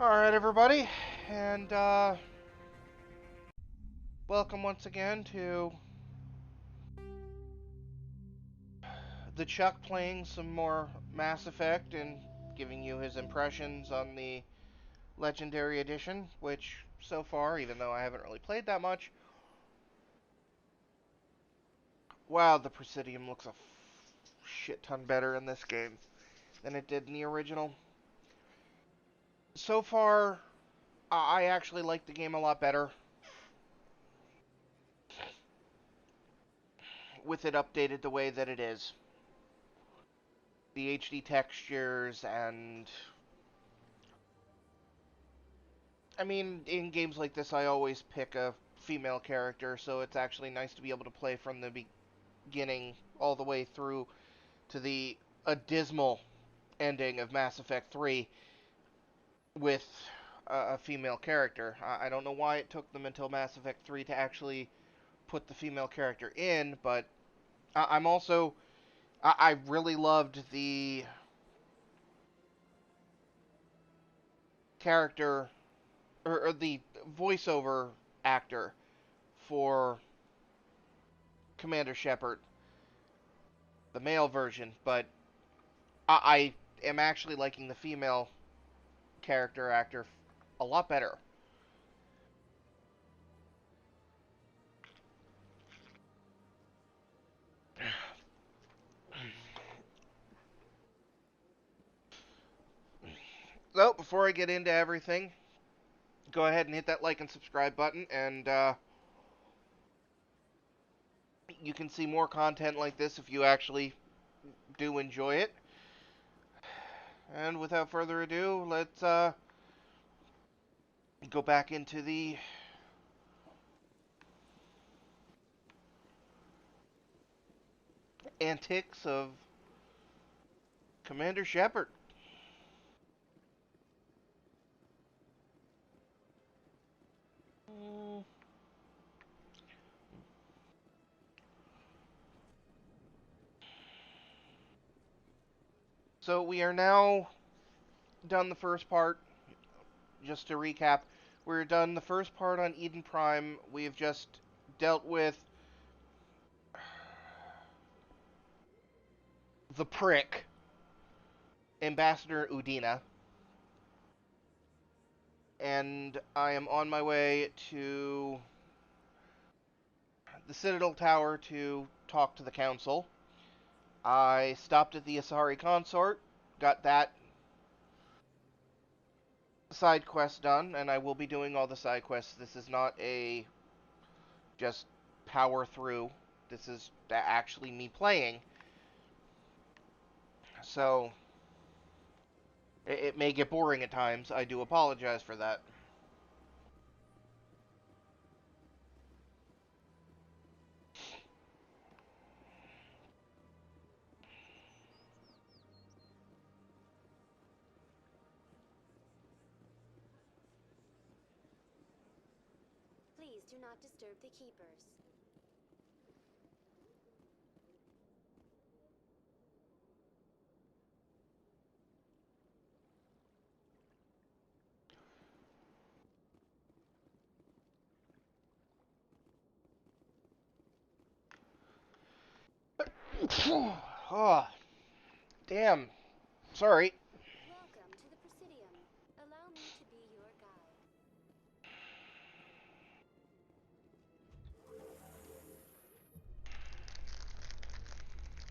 Alright, everybody, and welcome once again to the Chuck playing some more Mass Effect and giving you his impressions on the Legendary Edition, which so far, even though I haven't really played that much, wow, the Presidium looks a shit ton better in this game than it did in the original. So far, I actually like the game a lot better with it updated the way that it is. The HD textures and I mean, in games like this, I always pick a female character, so it's actually nice to be able to play from the beginning all the way through to the abysmal ending of Mass Effect 3 with a female character. I don't know why it took them until Mass Effect 3 to actually put the female character in, but I'm also... I really loved the character, or the voiceover actor for Commander Shepard, the male version, but I am actually liking the female character actor a lot better. So, before I get into everything, go ahead and hit that like and subscribe button, and you can see more content like this if you actually do enjoy it. And without further ado, let's go back into the antics of Commander Shepard. So we are now done the first part. Just to recap, we're done the first part on Eden Prime. We've just dealt with the prick, Ambassador Udina, and I am on my way to the Citadel Tower to talk to the Council. I stopped at the Asari Consort, got that side quest done, and I will be doing all the side quests. This is not a just power through. This is actually me playing. So it may get boring at times. I do apologize for that. Please do not disturb the keepers. Oh, damn. Sorry. Welcome to the Presidium. Allow me to be your guide.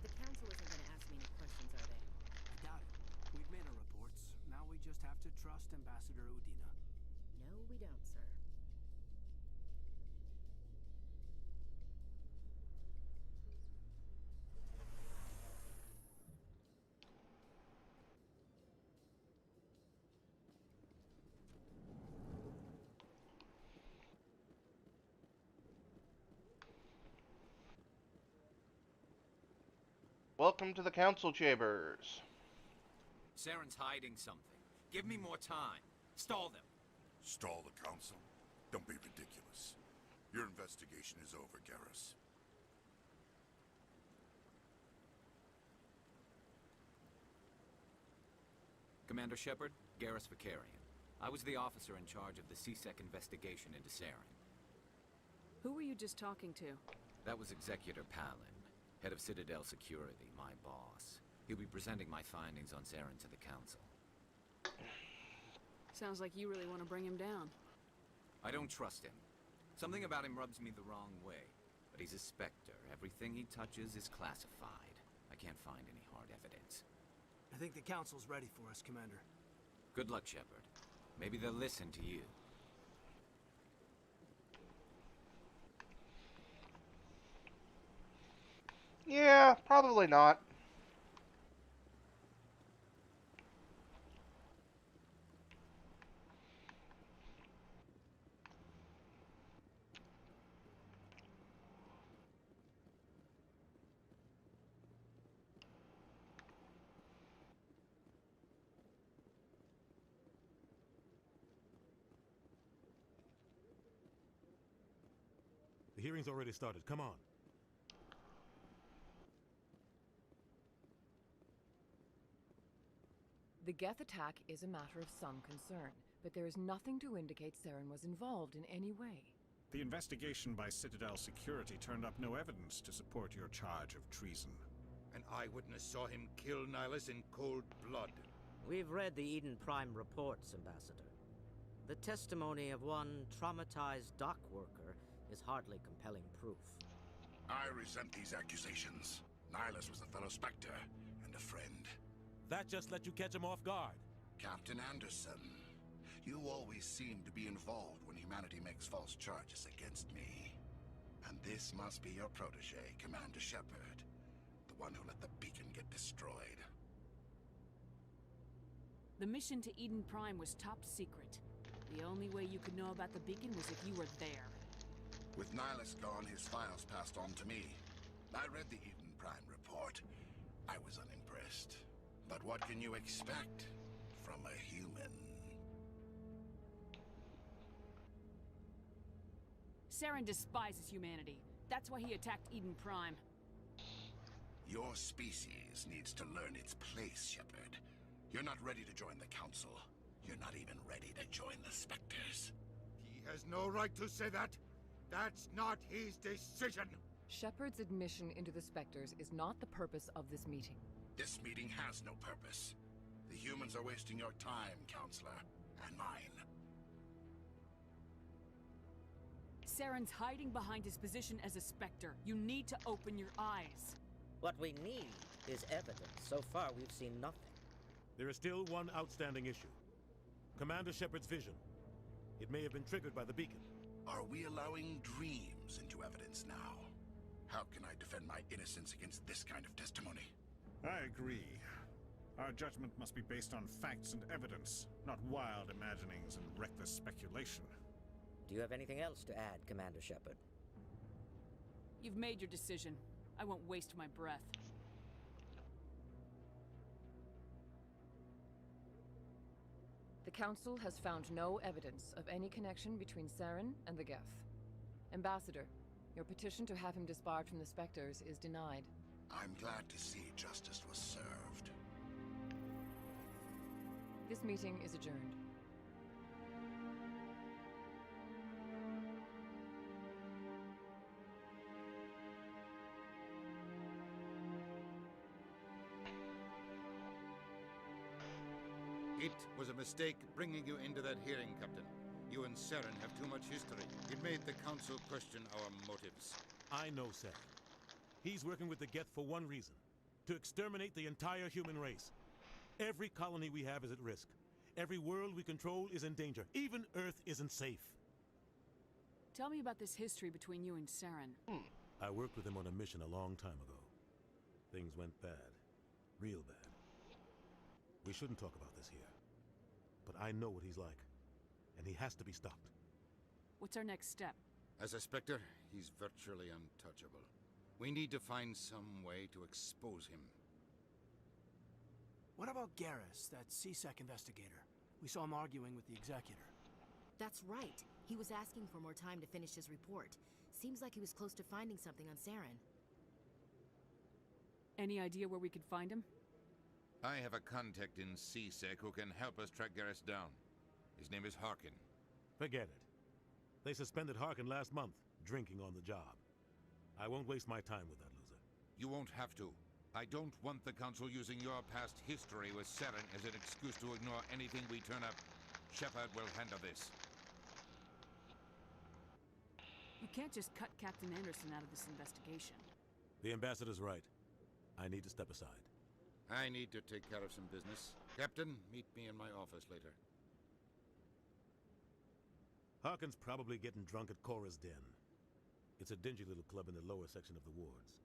The council isn't going to ask me any questions, are they? I doubt it. We've made our reports. Now we just have to trust Ambassador Udina. No, we don't, sir. Welcome to the Council Chambers. Saren's hiding something. Give me more time. Stall them. Stall the council? Don't be ridiculous. Your investigation is over, Garrus. Commander Shepard, Garrus Vicarian. I was the officer in charge of the CSEC investigation into Saren. Who were you just talking to? That was Executor Palin, head of Citadel Security, my boss. He'll be presenting my findings on Saren to the Council. Sounds like you really want to bring him down. I don't trust him. Something about him rubs me the wrong way. But he's a Spectre. Everything he touches is classified. I can't find any hard evidence. I think the Council's ready for us, Commander. Good luck, Shepard. Maybe they'll listen to you. Yeah, probably not. The hearing's already started. Come on. The Geth attack is a matter of some concern, but there is nothing to indicate Saren was involved in any way. The investigation by Citadel Security turned up no evidence to support your charge of treason. An eyewitness saw him kill Nihilus in cold blood. We've read the Eden Prime reports, Ambassador. The testimony of one traumatized dock worker is hardly compelling proof. I resent these accusations. Nihilus was a fellow Spectre and a friend. That just let you catch him off guard. Captain Anderson, you always seem to be involved when humanity makes false charges against me. And this must be your protege, Commander Shepard. The one who let the beacon get destroyed. The mission to Eden Prime was top secret. The only way you could know about the beacon was if you were there. With Nihilus gone, his files passed on to me. I read the Eden Prime report. I was unimpressed. But what can you expect from a human? Saren despises humanity. That's why he attacked Eden Prime. Your species needs to learn its place, Shepard. You're not ready to join the Council. You're not even ready to join the Spectres. He has no right to say that. That's not his decision. Shepard's admission into the Spectres is not the purpose of this meeting. This meeting has no purpose. The humans are wasting your time, Counselor, and mine. Saren's hiding behind his position as a Spectre. You need to open your eyes. What we need is evidence. So far, we've seen nothing. There is still one outstanding issue. Commander Shepard's vision. It may have been triggered by the beacon. Are we allowing dreams into evidence now? How can I defend my innocence against this kind of testimony? I agree. Our judgment must be based on facts and evidence, not wild imaginings and reckless speculation. Do you have anything else to add, Commander Shepard? You've made your decision. I won't waste my breath. The Council has found no evidence of any connection between Saren and the Geth. Ambassador, your petition to have him disbarred from the Spectres is denied. I'm glad to see justice was served. This meeting is adjourned. It was a mistake bringing you into that hearing, Captain. You and Saren have too much history. It made the Council question our motives. I know Saren. He's working with the Geth for one reason. To exterminate the entire human race. Every colony we have is at risk. Every world we control is in danger. Even Earth isn't safe. Tell me about this history between you and Saren. I worked with him on a mission a long time ago. Things went bad. Real bad. We shouldn't talk about this here. But I know what he's like. And he has to be stopped. What's our next step? As a Spectre, he's virtually untouchable. We need to find some way to expose him. What about Garrus, that CSEC investigator? We saw him arguing with the Executor. That's right. He was asking for more time to finish his report. Seems like he was close to finding something on Saren. Any idea where we could find him? I have a contact in CSEC who can help us track Garrus down. His name is Harkin. Forget it. They suspended Harkin last month, drinking on the job. I won't waste my time with that loser. You won't have to. I don't want the Council using your past history with Saren as an excuse to ignore anything we turn up. Shepard will handle this. You can't just cut Captain Anderson out of this investigation. The ambassador's right. I need to step aside. I need to take care of some business. Captain, meet me in my office later. Harkin's probably getting drunk at Cora's Den. It's a dingy little club in the lower section of the wards.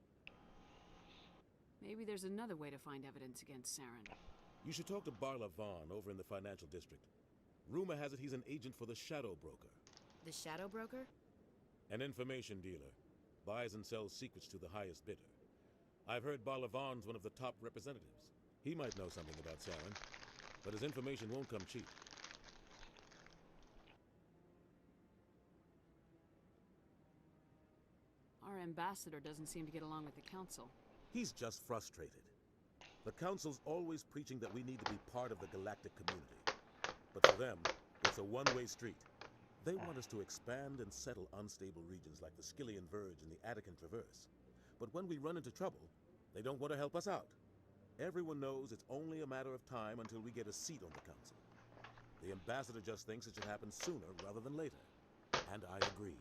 Maybe there's another way to find evidence against Saren. You should talk to Barla Vaughn over in the financial district. Rumor has it he's an agent for the Shadow Broker. The Shadow Broker? An information dealer. Buys and sells secrets to the highest bidder. I've heard Barla Vaughn's one of the top representatives. He might know something about Saren, but his information won't come cheap. Our ambassador doesn't seem to get along with the Council. He's just frustrated. The Council's always preaching that we need to be part of the galactic community. But for them, it's a one-way street. They want us to expand and settle unstable regions like the Skillian Verge and the Attican Traverse. But when we run into trouble, they don't want to help us out. Everyone knows it's only a matter of time until we get a seat on the Council. The ambassador just thinks it should happen sooner rather than later. And I agree.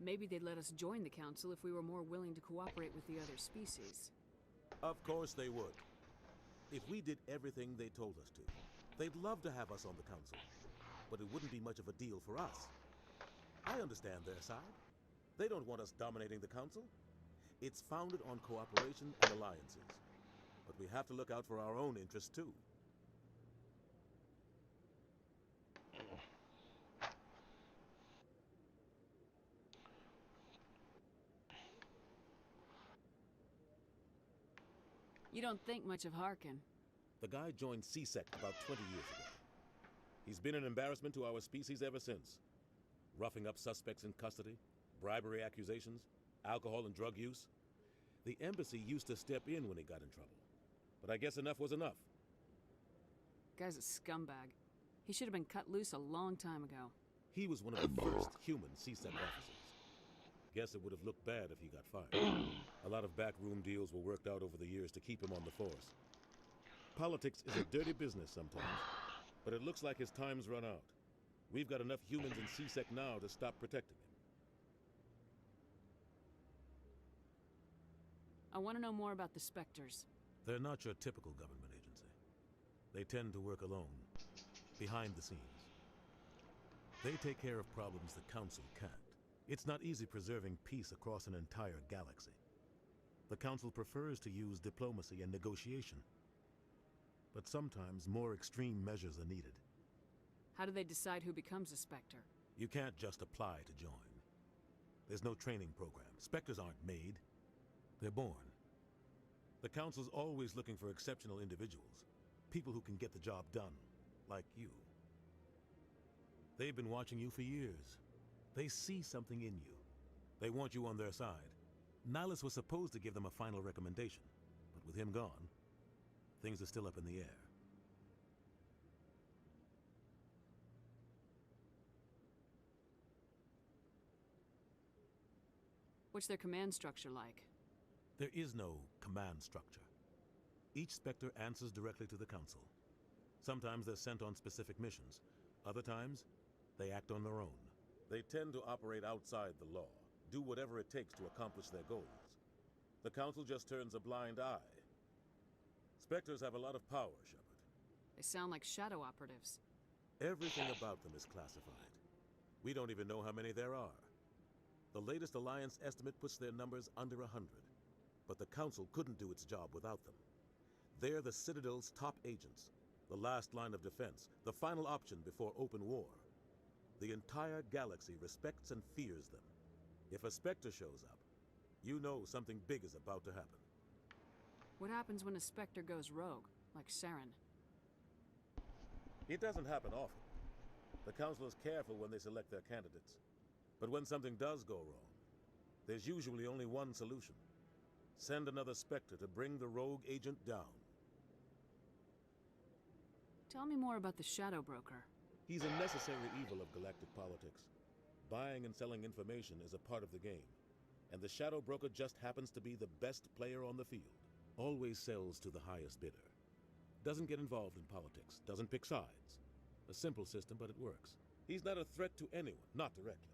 Maybe they'd let us join the Council if we were more willing to cooperate with the other species. Of course they would. If we did everything they told us to, they'd love to have us on the Council. But it wouldn't be much of a deal for us. I understand their side. They don't want us dominating the Council. It's founded on cooperation and alliances. But we have to look out for our own interests too. You don't think much of Harkin. The guy joined CSEC about 20 years ago. He's been an embarrassment to our species ever since. Roughing up suspects in custody, bribery accusations, alcohol and drug use. The embassy used to step in when he got in trouble. But I guess enough was enough. Guy's a scumbag. He should have been cut loose a long time ago. He was one of the first human CSEC officers. Guess it would have looked bad if he got fired. A lot of backroom deals were worked out over the years to keep him on the force. Politics is a dirty business sometimes, but it looks like his time's run out. We've got enough humans in CSEC now to stop protecting him. I want to know more about the Spectres. They're not your typical government agency. They tend to work alone, behind the scenes. They take care of problems the Council can't. It's not easy preserving peace across an entire galaxy. The Council prefers to use diplomacy and negotiation. But sometimes more extreme measures are needed. How do they decide who becomes a Spectre? You can't just apply to join. There's no training program. Spectres aren't made. They're born. The Council's always looking for exceptional individuals. People who can get the job done, like you. They've been watching you for years. They see something in you. They want you on their side. Nihilus was supposed to give them a final recommendation, but with him gone, things are still up in the air. What's their command structure like? There is no command structure. Each Spectre answers directly to the Council. Sometimes they're sent on specific missions. Other times, they act on their own. They tend to operate outside the law, do whatever it takes to accomplish their goals. The Council just turns a blind eye. Spectres have a lot of power, Shepard. They sound like shadow operatives. Everything about them is classified. We don't even know how many there are. The latest Alliance estimate puts their numbers under 100. But the Council couldn't do its job without them. They're the Citadel's top agents, the last line of defense, the final option before open war. The entire galaxy respects and fears them. If a Spectre shows up, you know something big is about to happen. What happens when a Spectre goes rogue, like Saren? It doesn't happen often. The Council is careful when they select their candidates. But when something does go wrong, there's usually only one solution. Send another Spectre to bring the rogue agent down. Tell me more about the Shadow Broker. He's a necessary evil of galactic politics. Buying and selling information is a part of the game. And the Shadow Broker just happens to be the best player on the field. Always sells to the highest bidder. Doesn't get involved in politics. Doesn't pick sides. A simple system, but it works. He's not a threat to anyone, not directly.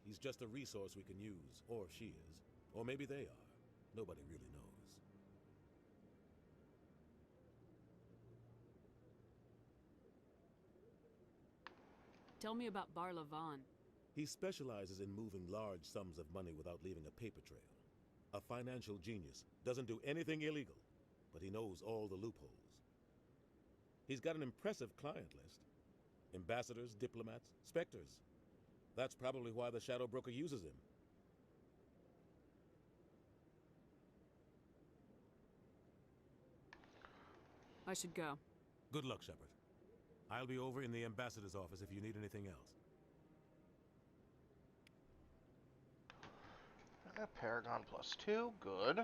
He's just a resource we can use, or she is. Or maybe they are. Nobody really knows. Tell me about Barla Vaughn. He specializes in moving large sums of money without leaving a paper trail. A financial genius. Doesn't do anything illegal, but he knows all the loopholes. He's got an impressive client list. Ambassadors, diplomats, specters. That's probably why the Shadow Broker uses him. I should go. Good luck, Shepard. I'll be over in the ambassador's office if you need anything else. Paragon +2, good.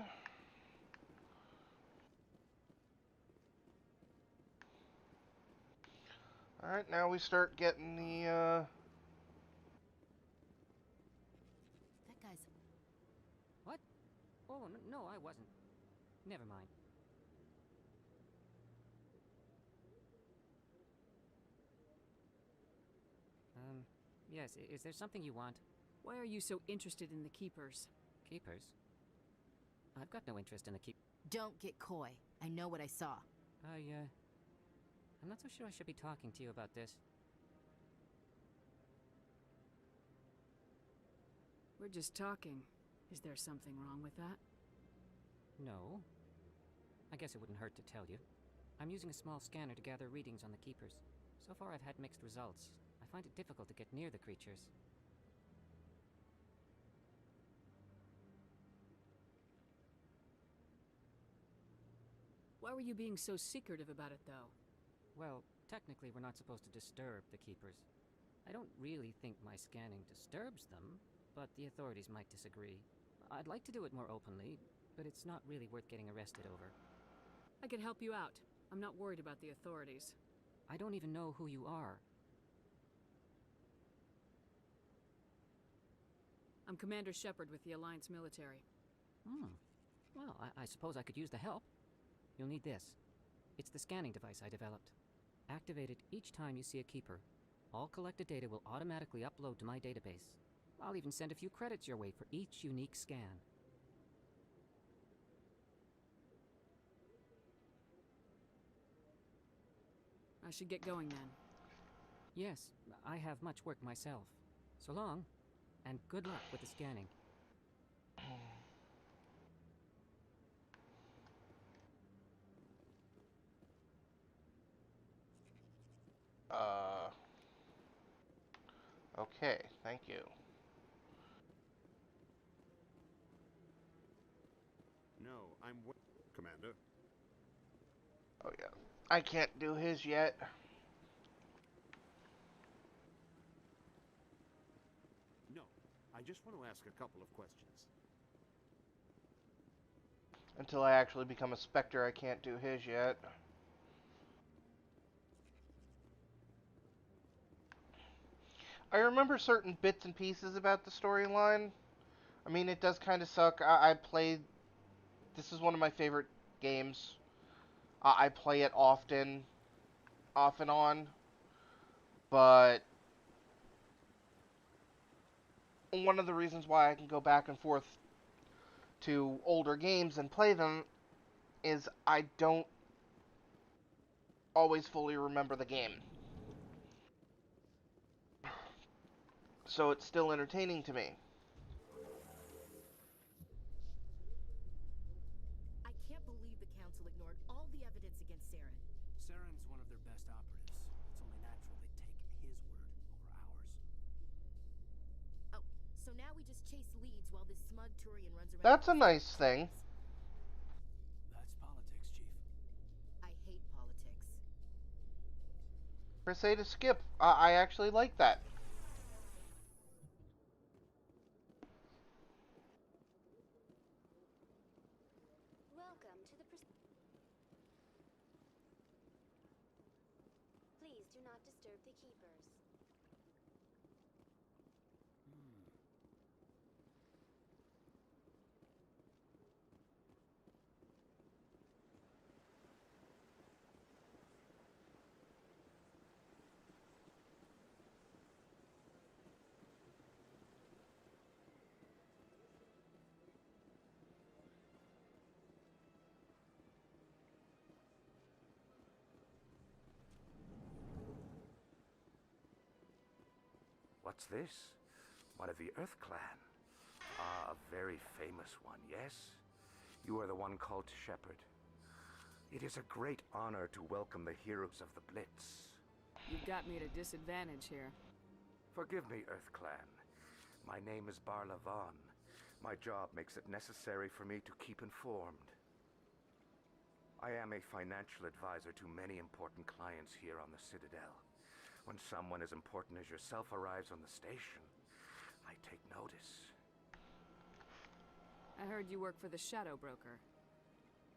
Alright, now we start getting the, That guy's... What? Oh, no, I wasn't. Never mind. Yes, is there something you want? Why are you so interested in the Keepers? Keepers? I've got no interest in the Don't get coy. I know what I saw. I'm not so sure I should be talking to you about this. We're just talking. Is there something wrong with that? No. I guess it wouldn't hurt to tell you. I'm using a small scanner to gather readings on the Keepers. So far I've had mixed results. I find it difficult to get near the creatures. Why were you being so secretive about it, though? Well, technically we're not supposed to disturb the Keepers. I don't really think my scanning disturbs them, but the authorities might disagree. I'd like to do it more openly, but it's not really worth getting arrested over. I could help you out. I'm not worried about the authorities. I don't even know who you are. I'm Commander Shepard with the Alliance military. Well, I suppose I could use the help. You'll need this. It's the scanning device I developed. Activate it each time you see a Keeper. All collected data will automatically upload to my database. I'll even send a few credits your way for each unique scan. I should get going then. Yes, I have much work myself. So long, and good luck with the scanning. Okay, thank you. No, I'm Commander. Oh yeah. I can't do his yet. No, I just want to ask a couple of questions. Until I actually become a Spectre, I can't do his yet. I remember certain bits and pieces about the storyline. I mean, it does kind of suck. I played... This is one of my favorite games. I play it often, off and on. But one of the reasons why I can go back and forth to older games and play them is I don't always fully remember the game. So it's still entertaining to me. I can't believe the Council ignored all the evidence against Saren. Saren's one of their best operatives. It's only natural they take his word over ours. Oh, so now we just chase leads while this smug Turian runs around... That's a nice thing. That's politics, Chief. I hate politics. Press A to skip. I actually like that. Welcome to the Please do not disturb the keepers. What's this? One of the Earth Clan. Ah, a very famous one, yes? You are the one called Shepard. It is a great honor to welcome the heroes of the Blitz. You've got me at a disadvantage here. Forgive me, Earth Clan. My name is Barla Vaughn. My job makes it necessary for me to keep informed. I am a financial advisor to many important clients here on the Citadel. When someone as important as yourself arrives on the station, I take notice. I heard you work for the Shadow Broker.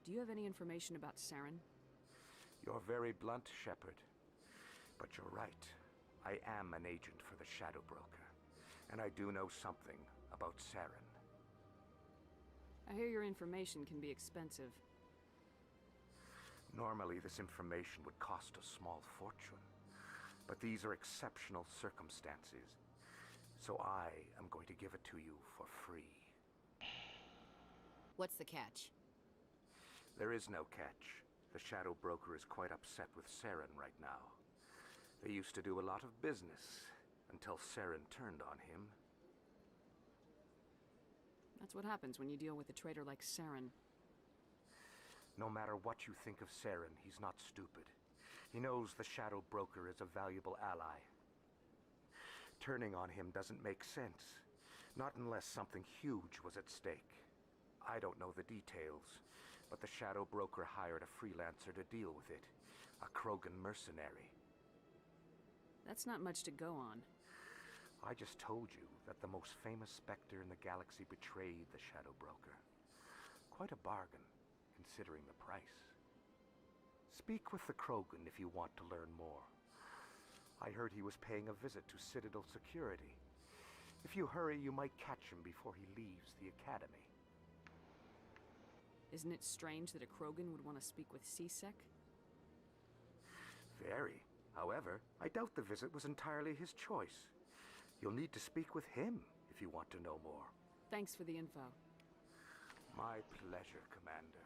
Do you have any information about Saren? You're very blunt, Shepard. But you're right. I am an agent for the Shadow Broker. And I do know something about Saren. I hear your information can be expensive. Normally, this information would cost a small fortune. But these are exceptional circumstances. So I am going to give it to you for free. What's the catch? There is no catch. The Shadow Broker is quite upset with Saren right now. They used to do a lot of business until Saren turned on him. That's what happens when you deal with a traitor like Saren. No matter what you think of Saren, he's not stupid. He knows the Shadow Broker is a valuable ally. Turning on him doesn't make sense. Not unless something huge was at stake. I don't know the details, but the Shadow Broker hired a freelancer to deal with it. A Krogan mercenary. That's not much to go on. I just told you that the most famous Spectre in the galaxy betrayed the Shadow Broker. Quite a bargain, considering the price. Speak with the Krogan if you want to learn more. I heard he was paying a visit to Citadel security. If you hurry, you might catch him before he leaves the Academy. Isn't it strange that a Krogan would want to speak with C-Sec? Very. However, I doubt the visit was entirely his choice. You'll need to speak with him if you want to know more. Thanks for the info. My pleasure, Commander.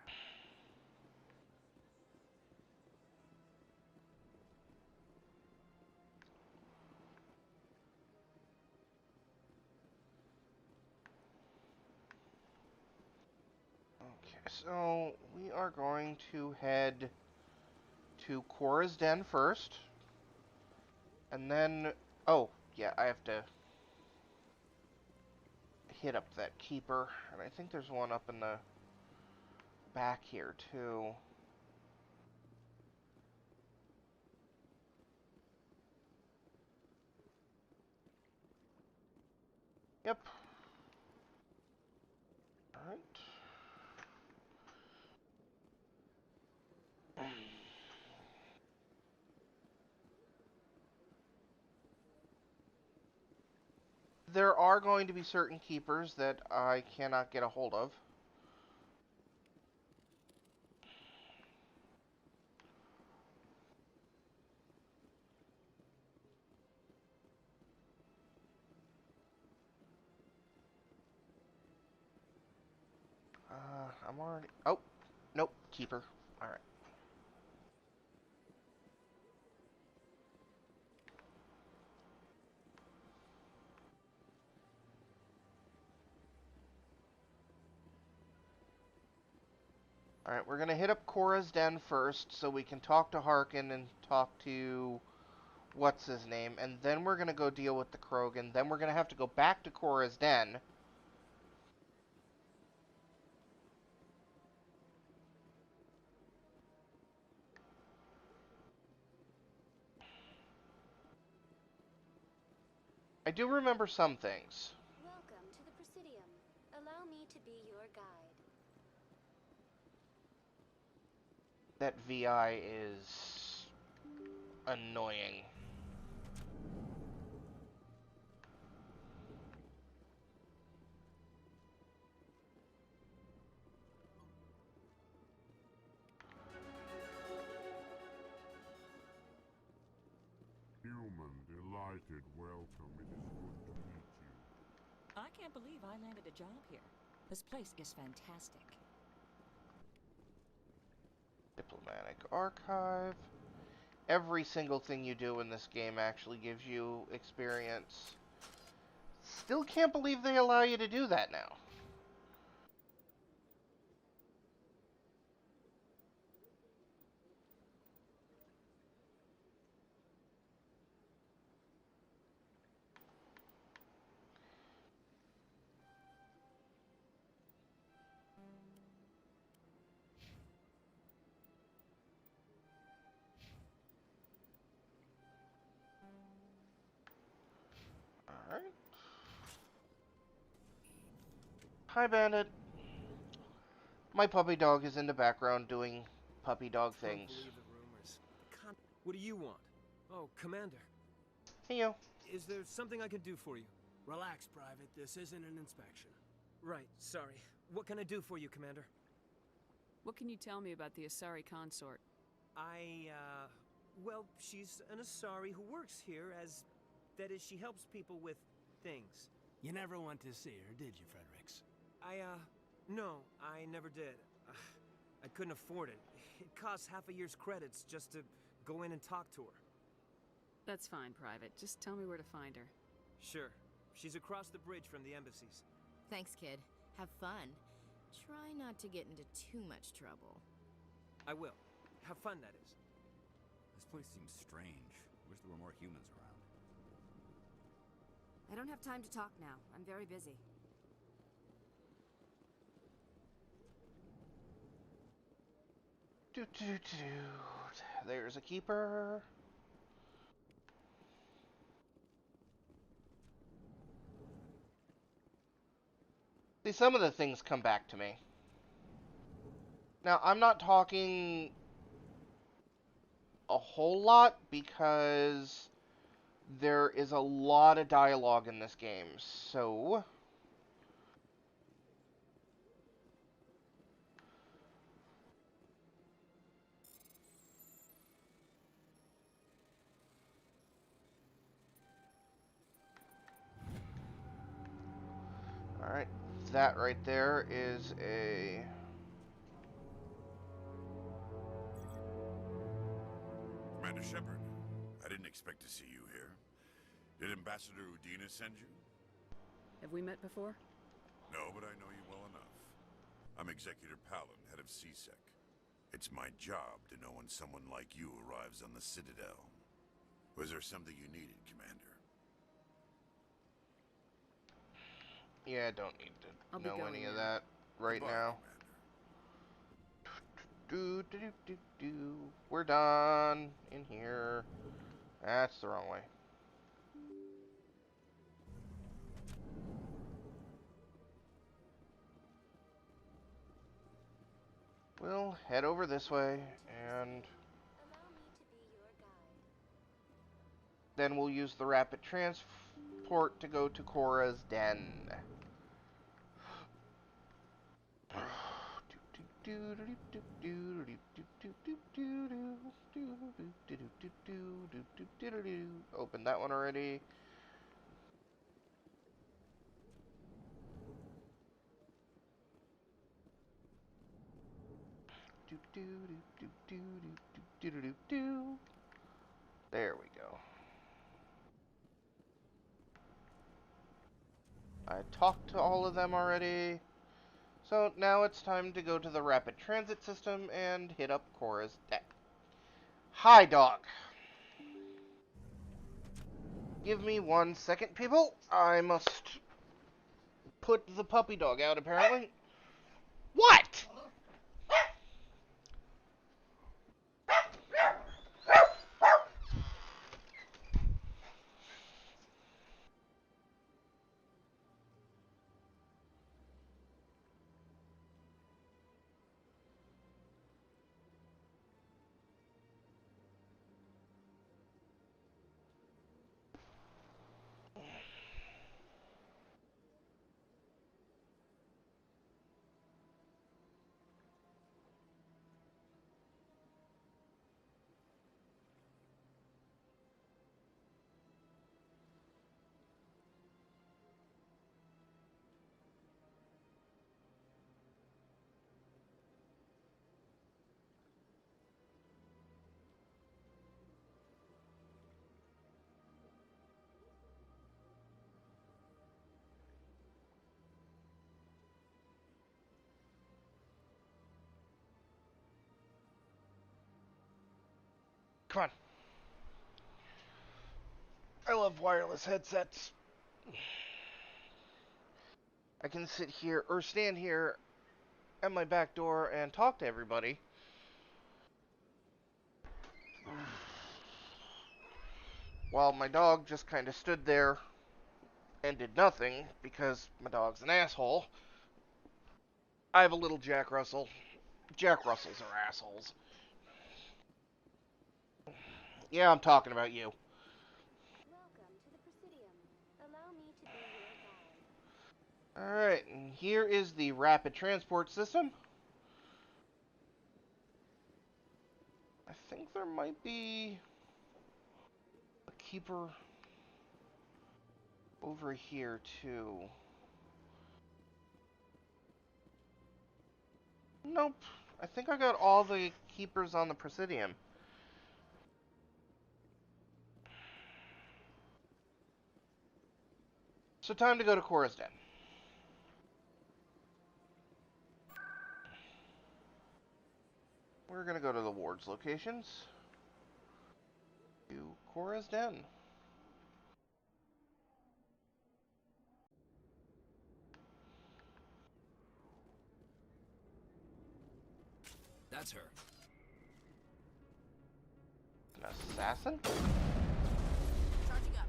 Okay, so we are going to head to Cora's Den first. And then... Oh, yeah, I have to hit up that keeper. And I think there's one up in the back here, too. Yep. Alright. There are going to be certain keepers that I cannot get a hold of. I'm already... Oh, nope, keeper. Alright. Alright, we're gonna hit up Cora's Den first so we can talk to Harkin and talk to... what's his name, and then we're gonna go deal with the Krogan. Then we're gonna have to go back to Cora's Den. I do remember some things. Welcome to the Presidium. Allow me to be your guide. That VI is annoying. Human, delighted welcome. It is good to meet you. I can't believe I landed a job here. This place is fantastic. Diplomatic archive. Every single thing you do in this game actually gives you experience. Still can't believe they allow you to do that now. Alright. Hi, Bandit. My puppy dog is in the background doing puppy dog Can't things. believe the rumors. What do you want? Oh, Commander. Hey, yo. Is there something I can do for you? Relax, Private. This isn't an inspection. Right, sorry. What can I do for you, Commander? What can you tell me about the Asari consort? Well, she's an Asari who works here as... That is, she helps people with things. You never went to see her, did you, Fredericks? No, I never did. I couldn't afford it. It costs half a year's credits just to go in and talk to her. That's fine, Private. Just tell me where to find her. Sure. She's across the bridge from the embassies. Thanks, kid. Have fun. Try not to get into too much trouble. I will. Have fun, that is. This place seems strange. Wish there were more humans around. I don't have time to talk now. I'm very busy. There's a keeper. See, some of the things come back to me. Now, I'm not talking a whole lot because there is a lot of dialogue in this game, so... Alright, that right there is a... Commander Shepard, I didn't expect to see you here. Did Ambassador Udina send you? Have we met before? No, but I know you well enough. I'm Executor Palin, head of CSEC. It's my job to know when someone like you arrives on the Citadel. Was there something you needed, Commander? Yeah, don't need I'll to be know going any of now. that right Goodbye, now. We're done in here. That's the wrong way. We'll head over this way, and then we'll use the rapid transport to go to Cora's den. Open that one already. There we go. I talked to all of them already. So now it's time to go to the rapid transit system and hit up Cora's deck. Hi, dog. Give me 1 second, people. I must put the puppy dog out, apparently. What? Come on. I love wireless headsets. I can sit here or stand here at my back door and talk to everybody. While my dog just kind of stood there and did nothing because my dog's an asshole. I have a little Jack Russell. Jack Russells are assholes. Yeah, I'm talking about you. Welcome to the Presidium. Allow me to be your guide. Alright, and here is the rapid transport system. I think there might be a keeper over here too. Nope. I think I got all the keepers on the Presidium. So time to go to Cora's Den. We're gonna go to the wards locations. To Cora's Den. That's her. An assassin? Charging up.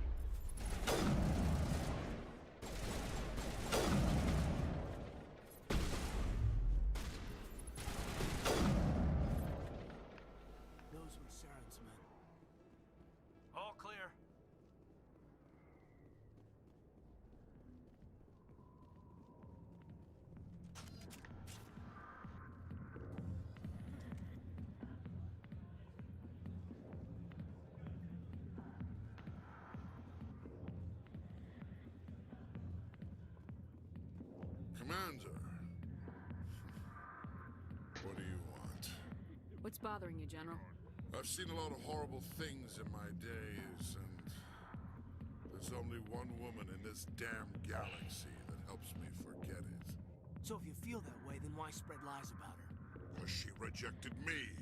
Those were Saren's men. All clear. Commander. What do you want? What's bothering you, General? I've seen a lot of horrible things in my days, and there's only one woman in this damn galaxy that helps me forget it. So if you feel that way, then why spread lies about her? Because she rejected me.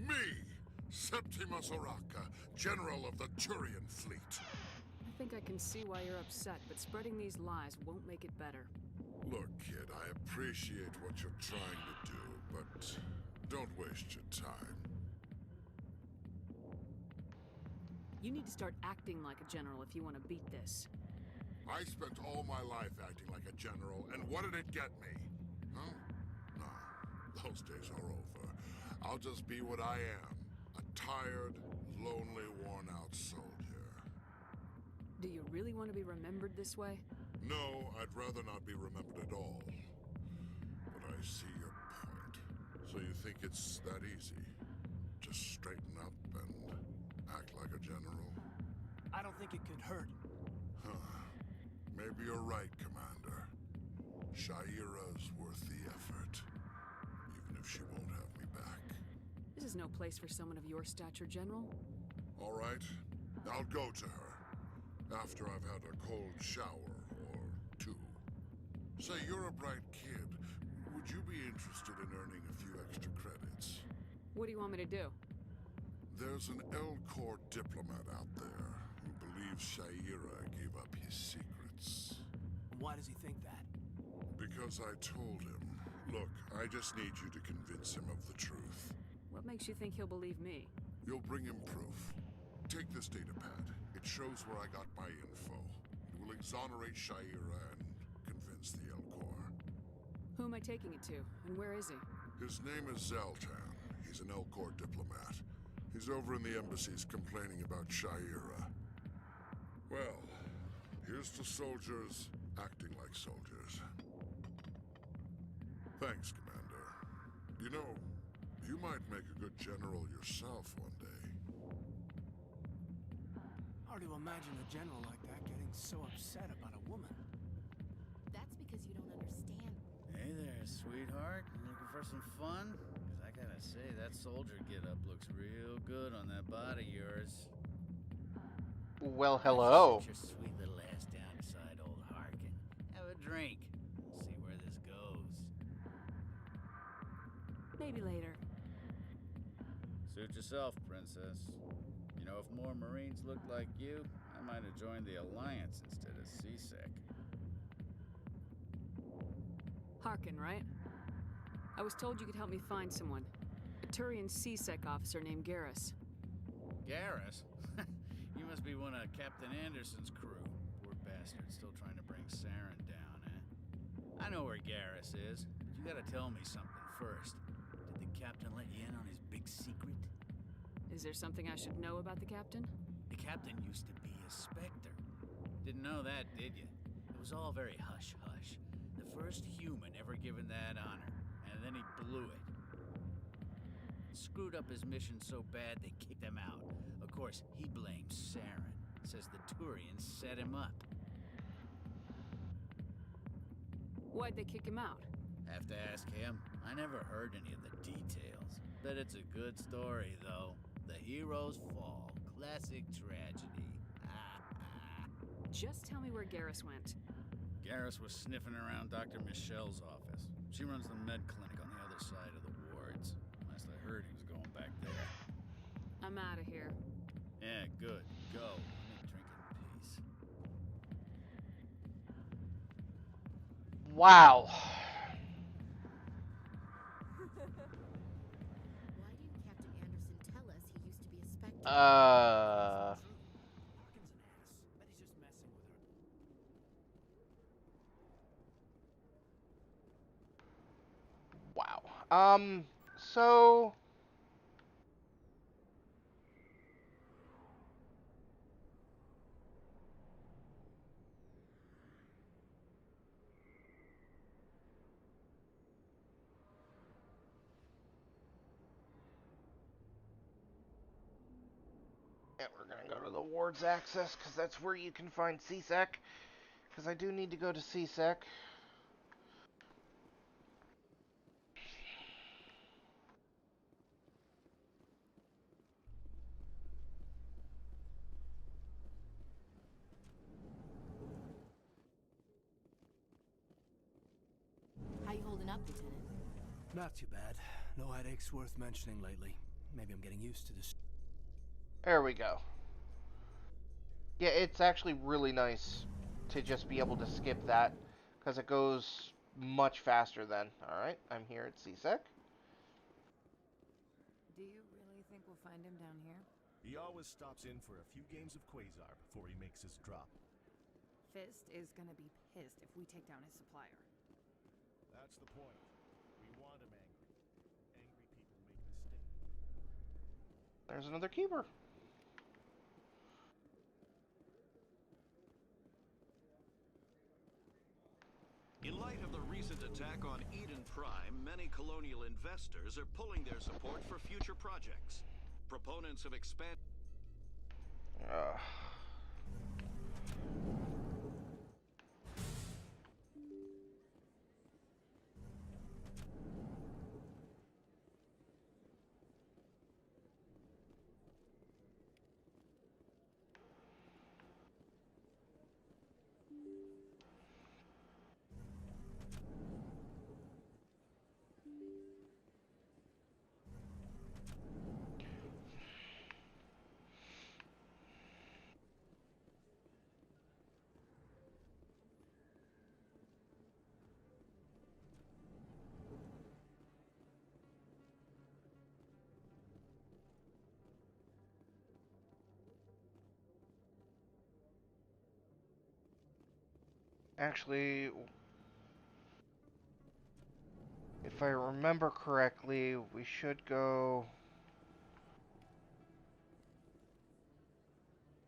Me! Septimus Oraka, General of the Turian Fleet. I think I can see why you're upset, but spreading these lies won't make it better. Look, kid, I appreciate what you're trying to do, but don't waste your time. You need to start acting like a general if you want to beat this. I spent all my life acting like a general, and what did it get me? Huh? No, those days are over. I'll just be what I am. A tired, lonely, worn-out soldier. Do you really want to be remembered this way? No, I'd rather not be remembered at all. But I see your point. So you think it's that easy? Just straighten up and act like a general? I don't think it could hurt. Huh. Maybe you're right, Commander. Shaira's worth the effort. Even if she won't have me back. This is no place for someone of your stature, General. All right. I'll go to her. After I've had a cold shower or two. Say, you're a bright kid. Would you be interested in earning a few extra credits? What do you want me to do? There's an Elcor diplomat out there who believes Shaira gave up his secrets. Why does he think that? Because I told him. Look, I just need you to convince him of the truth. What makes you think he'll believe me? You'll bring him proof. Take this datapad. It shows where I got my info. It will exonerate Shaira and convince the Elcor. Who am I taking it to, and where is he? His name is Zaltan. He's an Elcor diplomat. He's over in the embassies complaining about Shaira. Well, here's to soldiers acting like soldiers. Thanks, Commander. You know, you might make a good general yourself one day. Hard to imagine a general like that getting so upset about a woman. That's because you don't understand. Hey there, sweetheart. You looking for some fun? Because I gotta say, that soldier get-up looks real good on that body of yours. Well, hello. Sit your sweet little ass down beside old Harkin. Have a drink. We'll see where this goes. Maybe later. Suit yourself, Princess. You know, if more Marines looked like you, I might have joined the Alliance instead of CSEC. Harkin, right? I was told you could help me find someone. A Turian CSEC officer named Garrus. Garrus? You must be one of Captain Anderson's crew. Poor bastard, still trying to bring Saren down, eh? I know where Garrus is, but you gotta tell me something first. Did the captain let you in on his big secret? Is there something I should know about the captain? The captain used to be a Spectre. Didn't know that, did you? It was all very hush-hush. The first human ever given that honor, and then he blew it. Screwed up his mission so bad they kicked him out. Of course, he blames Saren. Says the Turians set him up. Why'd they kick him out? Have to ask him. I never heard any of the details. Bet it's a good story, though. The heroes fall. Classic tragedy. Just tell me where Garrus went. Garrus was sniffing around Dr. Michelle's office. She runs the med clinic on the other side of the wards. Last I heard, he was going back there. I'm out of here. Yeah, good. Go. Let me drink in peace. Wow. Why didn't Captain Anderson tell us he used to be a Spectre? Harkin's an ass. Bet he's just messing with her. Wow. So yeah, we're gonna go to the wards access because that's where you can find CSEC. Because I do need to go to CSEC. How you holding up, Lieutenant? Not too bad. No headaches worth mentioning lately. Maybe I'm getting used to this. There we go. Yeah, it's actually really nice to just be able to skip that because it goes much faster then. Alright, I'm here at CSEC. Do you really think we'll find him down here? He always stops in for a few games of Quasar before he makes his drop. Fist is gonna be pissed if we take down his supplier. That's the point. We want him angry. Angry people make mistakes. There's another keeper. In light of the recent attack on Eden Prime, many colonial investors are pulling their support for future projects. Proponents of expand. Actually, if I remember correctly, we should go...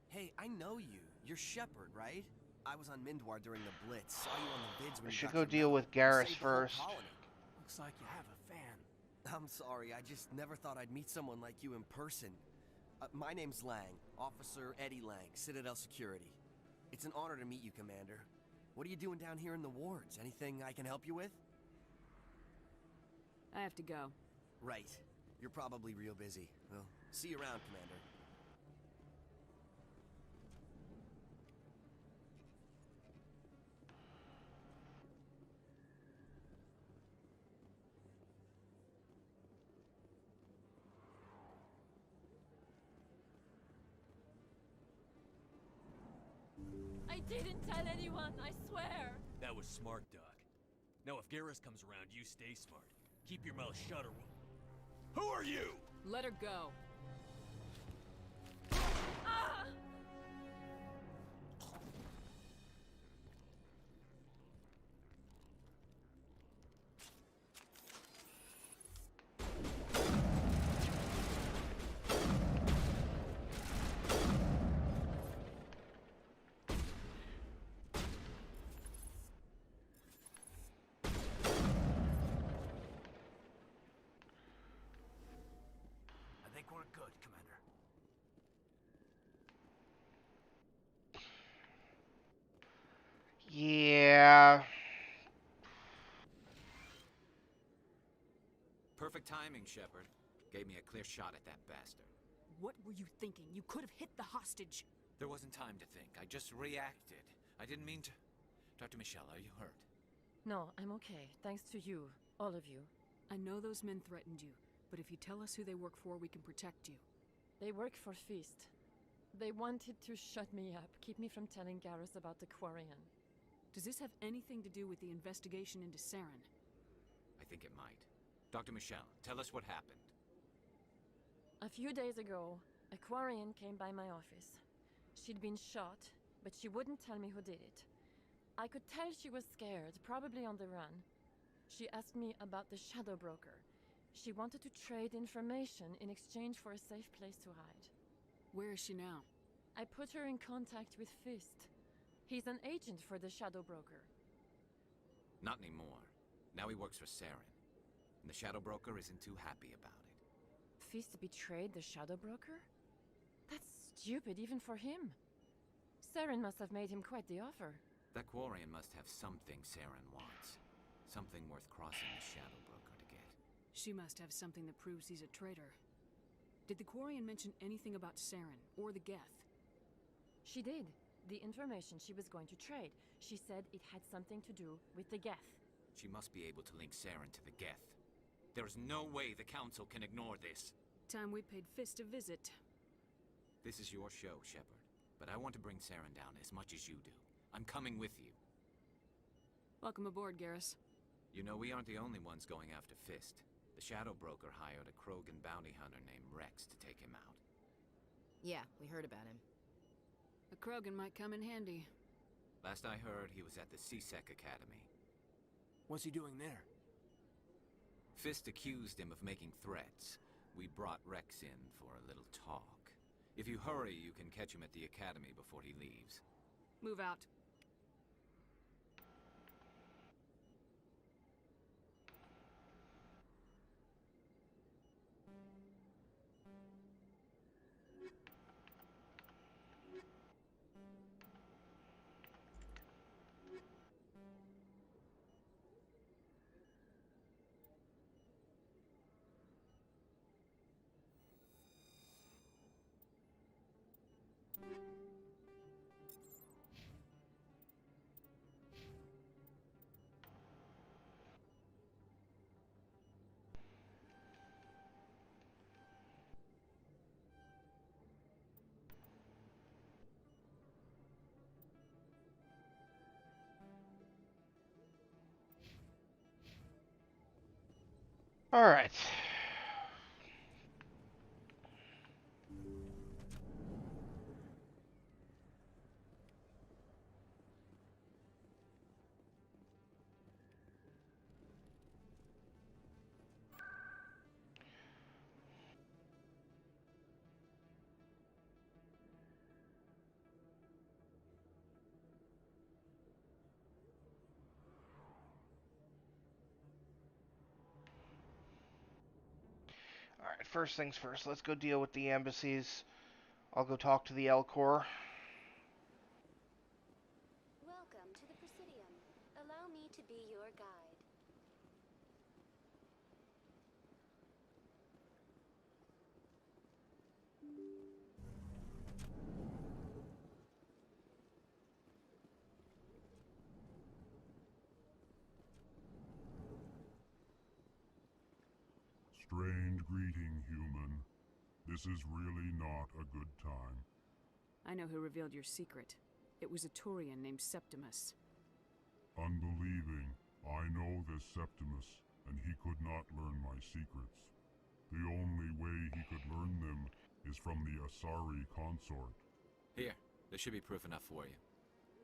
Hey, I know you. You're Shepard, right? I was on Mindwar during the Blitz. Saw you on the vids when We you should got go your deal medal. with You Garrus saved the whole first. colony. Looks like you have a fan. I'm sorry, I just never thought I'd meet someone like you in person. My name's Lang, Officer Eddie Lang, Citadel Security. It's an honor to meet you, Commander. What are you doing down here in the wards? Anything I can help you with? I have to go. Right. You're probably real busy. Well, see you around, Commander. didn't tell anyone, I swear. That was smart, Doc. Now if Garrus comes around, you stay smart. Keep your mouth shut or we'll... Who are you? Let her go. Ah! I think we're good, Commander. Yeah. Perfect timing, Shepard. Gave me a clear shot at that bastard. What were you thinking? You could have hit the hostage. There wasn't time to think. I just reacted. I didn't mean to... Dr. Michelle, are you hurt? No, I'm okay. Thanks to you. All of you. I know those men threatened you, but if you tell us who they work for, we can protect you. They work for Feast. They wanted to shut me up, keep me from telling Garrus about the Quarian. Does this have anything to do with the investigation into Saren? I think it might. Dr. Michelle, tell us what happened. A few days ago, a Quarian came by my office. She'd been shot, but she wouldn't tell me who did it. I could tell she was scared, probably on the run. She asked me about the Shadow Broker. She wanted to trade information in exchange for a safe place to hide. Where is she now? I put her in contact with Fist. He's an agent for the Shadow Broker. Not anymore. Now he works for Saren. And the Shadow Broker isn't too happy about it. Fist betrayed the Shadow Broker? That's stupid even for him. Saren must have made him quite the offer. That Quarian must have something Saren wants. Something worth crossing the Shadow Broker to get. She must have something that proves he's a traitor. Did the Quarian mention anything about Saren or the Geth? She did. The information she was going to trade. She said it had something to do with the Geth. She must be able to link Saren to the Geth. There is no way the Council can ignore this. Time we paid Fist a visit. This is your show, Shepard. But I want to bring Saren down as much as you do. I'm coming with you. Welcome aboard, Garrus. You know, we aren't the only ones going after Fist. The Shadow Broker hired a Krogan bounty hunter named Rex to take him out. Yeah, we heard about him. A Krogan might come in handy. Last I heard, he was at the CSEC Academy. What's he doing there? Fist accused him of making threats. We brought Rex in for a little talk. If you hurry, you can catch him at the Academy before he leaves. Move out. All right. Alright, first things first. Let's go deal with the embassies. I'll go talk to the L Corps. Welcome to the Presidium. Allow me to be your guide. Strange greeting, human. This is really not a good time. I know who revealed your secret. It was a Turian named Septimus. Unbelieving, I know this Septimus, and he could not learn my secrets. The only way he could learn them is from the Asari consort. Here, this should be proof enough for you.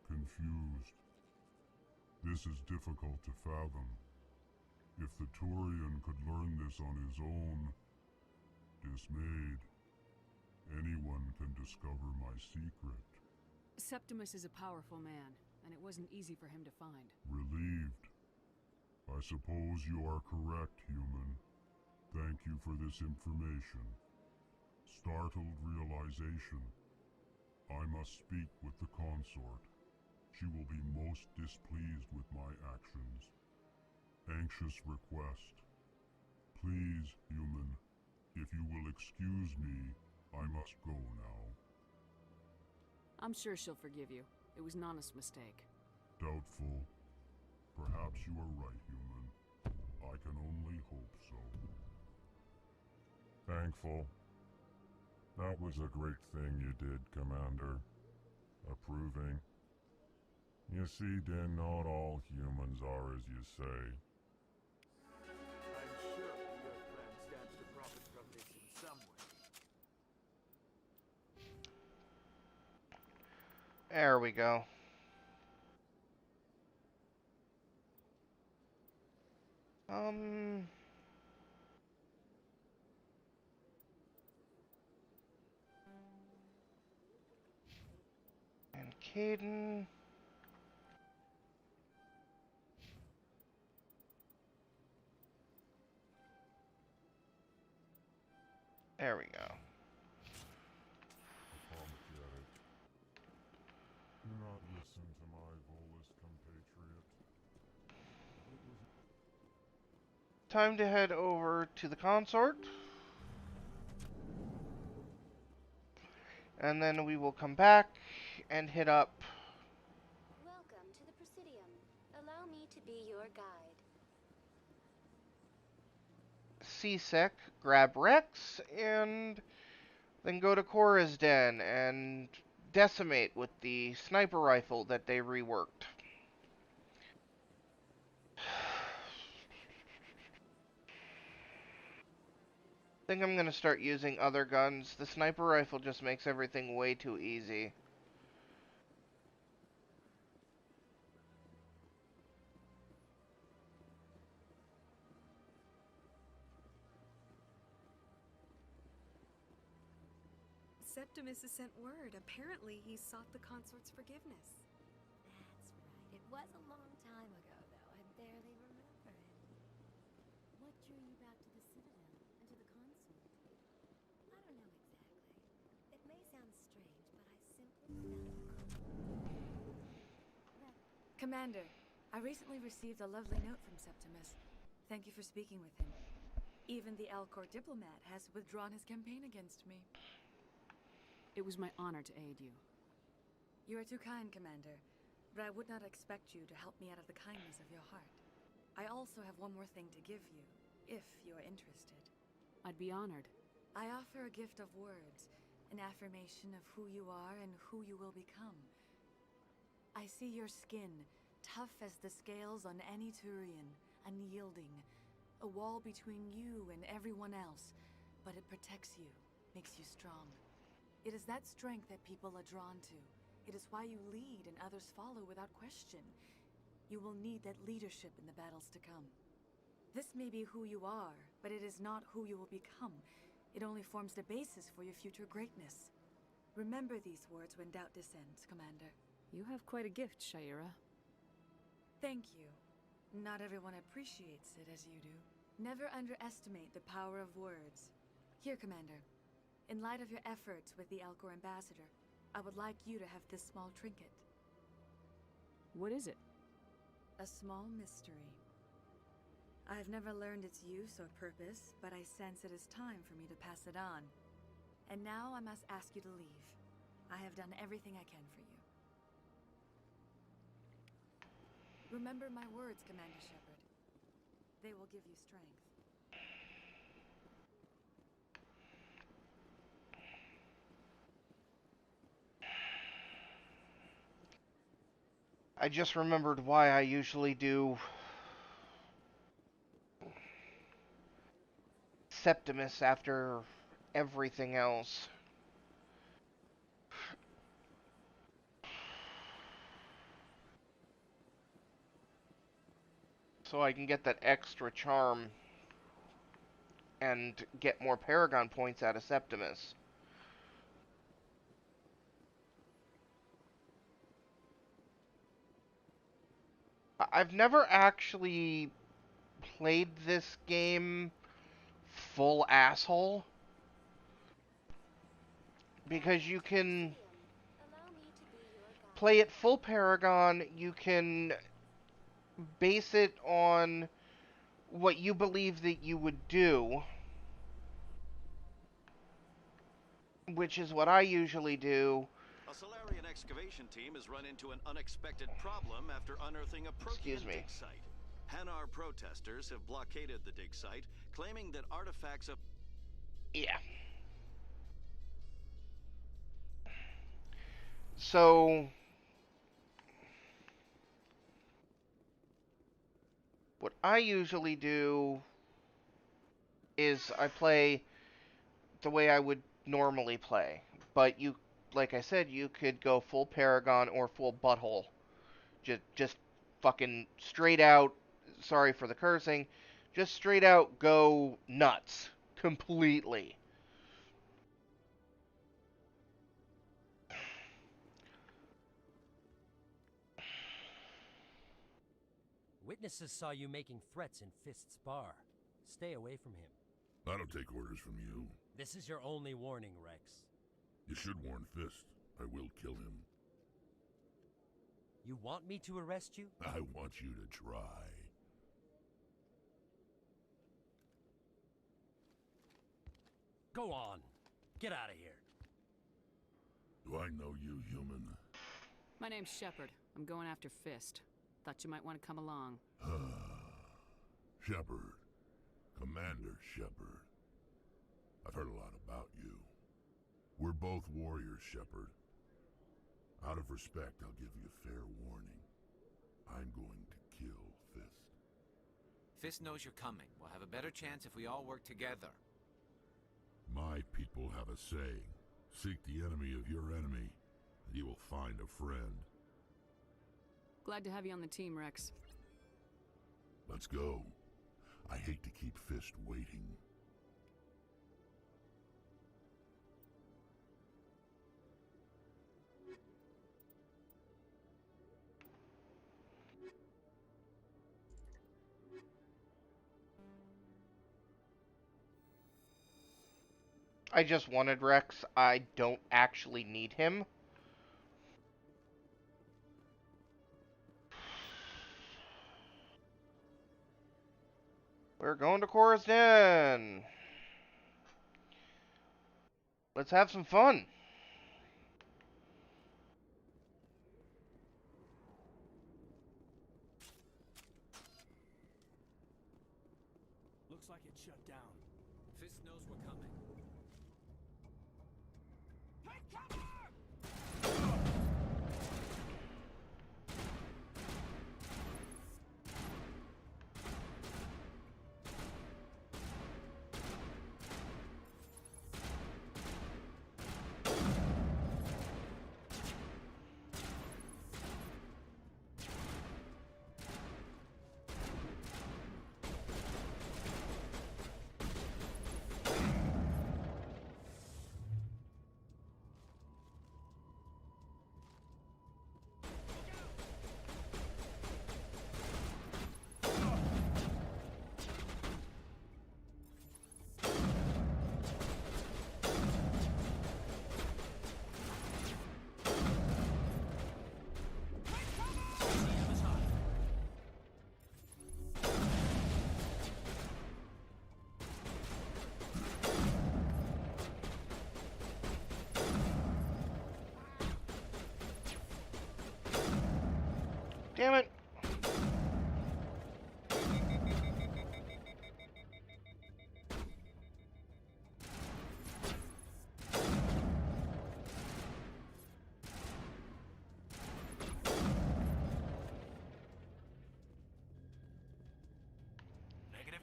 Confused. This is difficult to fathom. If the Turian could learn this on his own, dismayed, anyone can discover my secret. Septimus is a powerful man, and it wasn't easy for him to find. Relieved. I suppose you are correct, human. Thank you for this information. Startled realization. I must speak with the consort. She will be most displeased with my actions. Anxious request. Please, human, if you will excuse me, I must go now. I'm sure she'll forgive you. It was an honest mistake. Doubtful. Perhaps you are right, human. I can only hope so. Thankful. That was a great thing you did, Commander. Approving. You see, Din, not all humans are as you say. I'm sure your plan stands to profit from this in some way. There we go. And Caden. There we go. Apologetic. Do not listen to my Volus compatriot. Time to head over to the consort. And then we will come back and hit up. Welcome to the Presidium. Allow me to be your guide. CSEC, grab Rex, and then go to Cora's Den and decimate with the sniper rifle that they reworked. I think I'm going to start using other guns. The sniper rifle just makes everything way too easy. Septimus has sent word. Apparently, he sought the consort's forgiveness. That's right. It was a long time ago, though. I barely remember it. What drew you back to the Citadel and to the consort? I don't know exactly. It may sound strange, but I simply found Commander, I recently received a lovely note from Septimus. Thank you for speaking with him. Even the Alcor diplomat has withdrawn his campaign against me. It was my honor to aid you. You are too kind, Commander, but I would not expect you to help me out of the kindness of your heart. I also have one more thing to give you, if you are interested. I'd be honored. I offer a gift of words, an affirmation of who you are and who you will become. I see your skin, tough as the scales on any Turian, unyielding, a wall between you and everyone else, but it protects you, makes you strong. It is that strength that people are drawn to. It is why you lead and others follow without question. You will need that leadership in the battles to come. This may be who you are, but it is not who you will become. It only forms the basis for your future greatness. Remember these words when doubt descends, Commander. You have quite a gift, Shaira. Thank you. Not everyone appreciates it as you do. Never underestimate the power of words. Here, Commander. In light of your efforts with the Alcor ambassador, I would like you to have this small trinket. What is it? A small mystery. I have never learned its use or purpose, but I sense it is time for me to pass it on. And now I must ask you to leave. I have done everything I can for you. Remember my words, Commander Shepard. They will give you strength. I just remembered why I usually do Septimus after everything else. So I can get that extra charm and get more Paragon points out of Septimus. I've never actually played this game full asshole, because you can play it full Paragon, you can base it on what you believe that you would do, which is what I usually do. A Solarian excavation team has run into an unexpected problem after unearthing a Protean dig site. Hanar protesters have blockaded the dig site, claiming that artifacts of... Yeah. So what I usually do is I play the way I would normally play. But you, like I said, you could go full Paragon or full Butthole. Just fucking straight out, sorry for the cursing, just straight out go nuts. Completely. Witnesses saw you making threats in Fist's bar. Stay away from him. I don't take orders from you. This is your only warning, Rex. You should warn Fist. I will kill him. You want me to arrest you? I want you to try. Go on. Get out of here. Do I know you, human? My name's Shepard. I'm going after Fist. Thought you might want to come along. Shepard. Commander Shepard. I've heard a lot about you. We're both warriors, Shepard. Out of respect, I'll give you a fair warning. I'm going to kill Fist. Fist knows you're coming. We'll have a better chance if we all work together. My people have a saying. Seek the enemy of your enemy, and you will find a friend. Glad to have you on the team, Rex. Let's go. I hate to keep Fist waiting. I just wanted Rex. I don't actually need him. We're going to Cora's Den. Let's have some fun. Looks like it shut down. Fist knows we're coming. Damn it.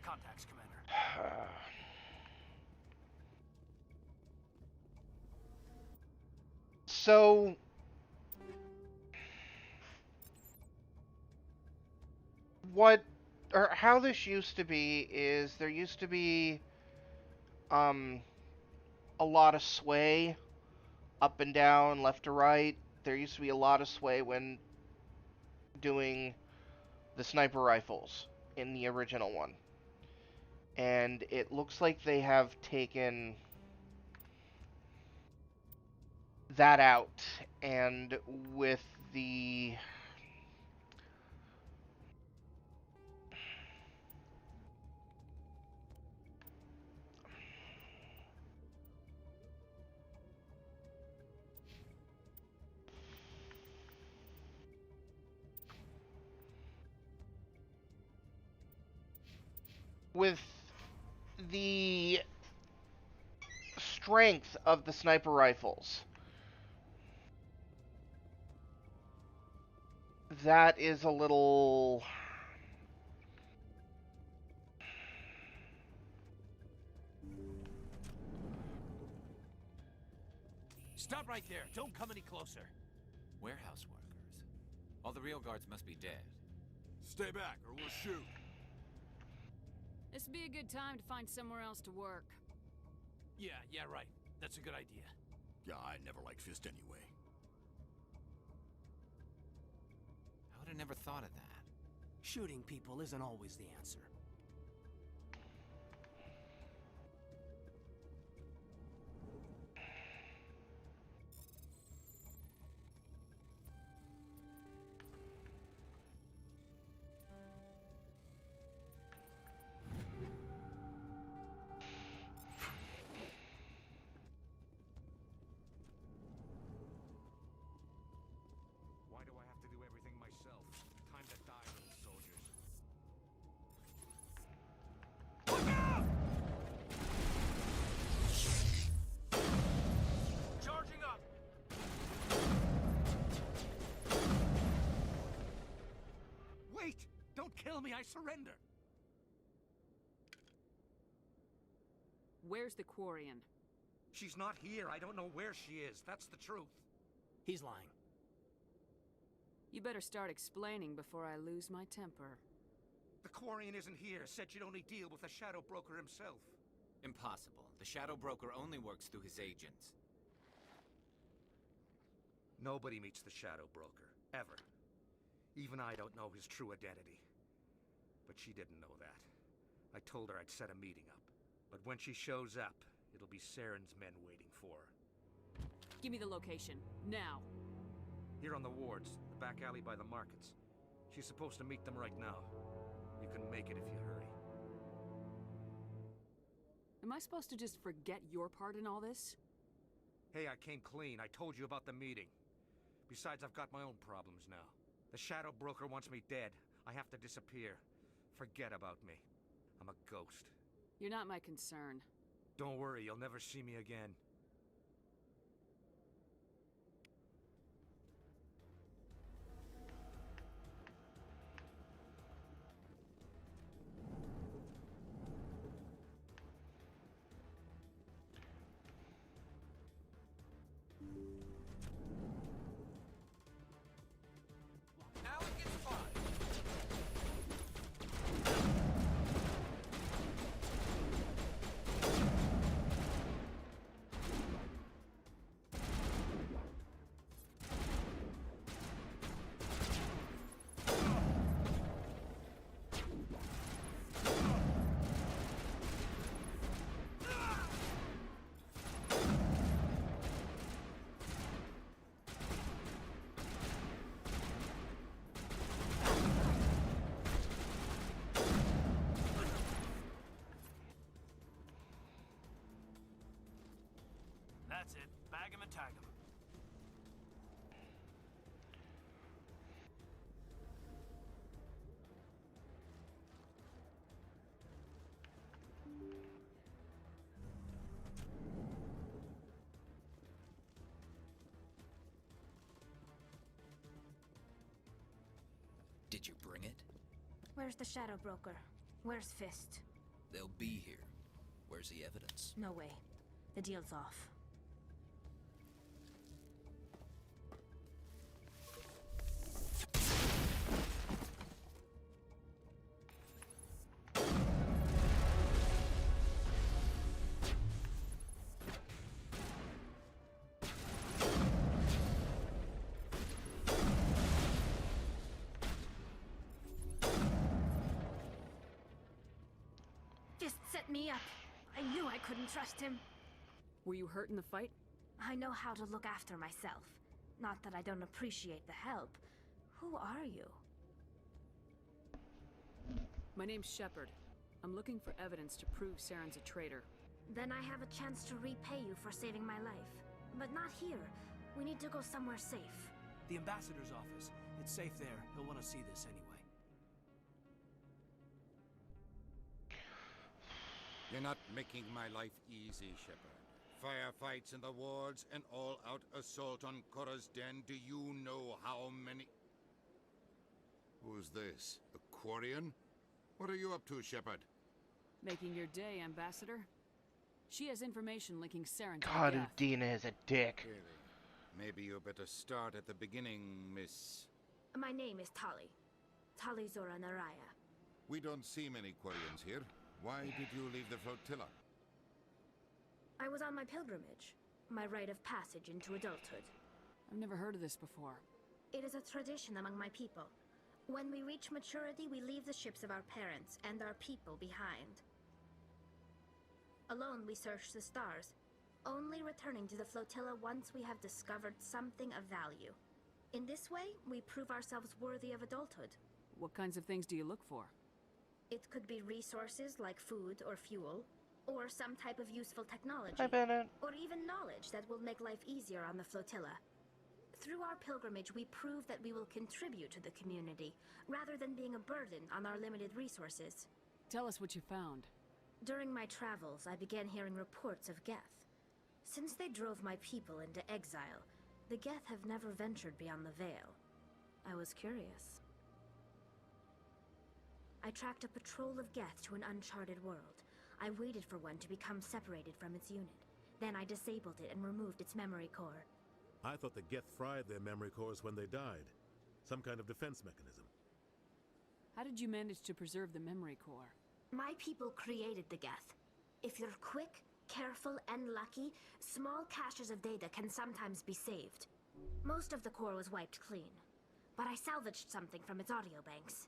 contacts, Commander. So, what, or how this used to be is there used to be, um, a lot of sway up and down, left to right. There used to be a lot of sway when doing the sniper rifles in the original one. And it looks like they have taken that out, and with the with the strength of the sniper rifles, that is a little Stop right there. Don't come any closer. Warehouse workers. All the real guards must be dead. Stay back, or we'll shoot. This would be a good time to find somewhere else to work. Yeah, right. That's a good idea. Yeah, I never liked Fist anyway. I would have never thought of that. Shooting people isn't always the answer. Why do I have to do everything myself? Time to die, little soldiers. Look out! Charging up! Wait! Don't kill me, I surrender! Where's the Quarian? She's not here. I don't know where she is. That's the truth. He's lying. You better start explaining before I lose my temper. The Quarian isn't here. Said she'd only deal with the Shadow Broker himself. Impossible. The Shadow Broker only works through his agents. Nobody meets the Shadow Broker. Ever. Even I don't know his true identity. But she didn't know that. I told her I'd set a meeting up. But when she shows up, it'll be Saren's men waiting for her. Give me the location, now. Here on the wards, the back alley by the markets. She's supposed to meet them right now. You can make it if you hurry. Am I supposed to just forget your part in all this? Hey, I came clean. I told you about the meeting. Besides, I've got my own problems now. The Shadow Broker wants me dead. I have to disappear. Forget about me. I'm a ghost. You're not my concern. Don't worry, you'll never see me again. That's it. Bag him and tag him. Did you bring it? Where's the Shadow Broker? Where's Fist? They'll be here. Where's the evidence? No way. The deal's off. Just set me up. I knew I couldn't trust him. Were you hurt in the fight? I know how to look after myself. Not that I don't appreciate the help. Who are you? My name's Shepard. I'm looking for evidence to prove Saren's a traitor. Then I have a chance to repay you for saving my life. But not here. We need to go somewhere safe. The ambassador's office. It's safe there. He'll want to see this anyway. You're not making my life easy, Shepard. Firefights in the wards, an all-out assault on Korra's den. Do you know how many... Who's this? A Quarian? What are you up to, Shepard? Making your day, Ambassador. She has information linking Saren to God, the death. Udina is a dick. Really? Maybe you better start at the beginning, Miss... My name is Tali. Tali Zora Naraya. We don't see many Quarians here. Why did you leave the flotilla? I was on my pilgrimage. My rite of passage into adulthood. I've never heard of this before. It is a tradition among my people. When we reach maturity, we leave the ships of our parents and our people behind. Alone, we search the stars, only returning to the flotilla once we have discovered something of value. In this way, we prove ourselves worthy of adulthood. What kinds of things do you look for? It could be resources like food or fuel, or some type of useful technology, Hi, Bennett. or even knowledge that will make life easier on the flotilla. Through our pilgrimage, we prove that we will contribute to the community, rather than being a burden on our limited resources. Tell us what you found. During my travels, I began hearing reports of Geth. Since they drove my people into exile, the Geth have never ventured beyond the Veil. I was curious. I tracked a patrol of Geth to an uncharted world. I waited for one to become separated from its unit. Then I disabled it and removed its memory core. I thought the Geth fried their memory cores when they died. Some kind of defense mechanism. How did you manage to preserve the memory core? My people created the Geth. If you're quick, careful, and lucky, small caches of data can sometimes be saved. Most of the core was wiped clean, but I salvaged something from its audio banks.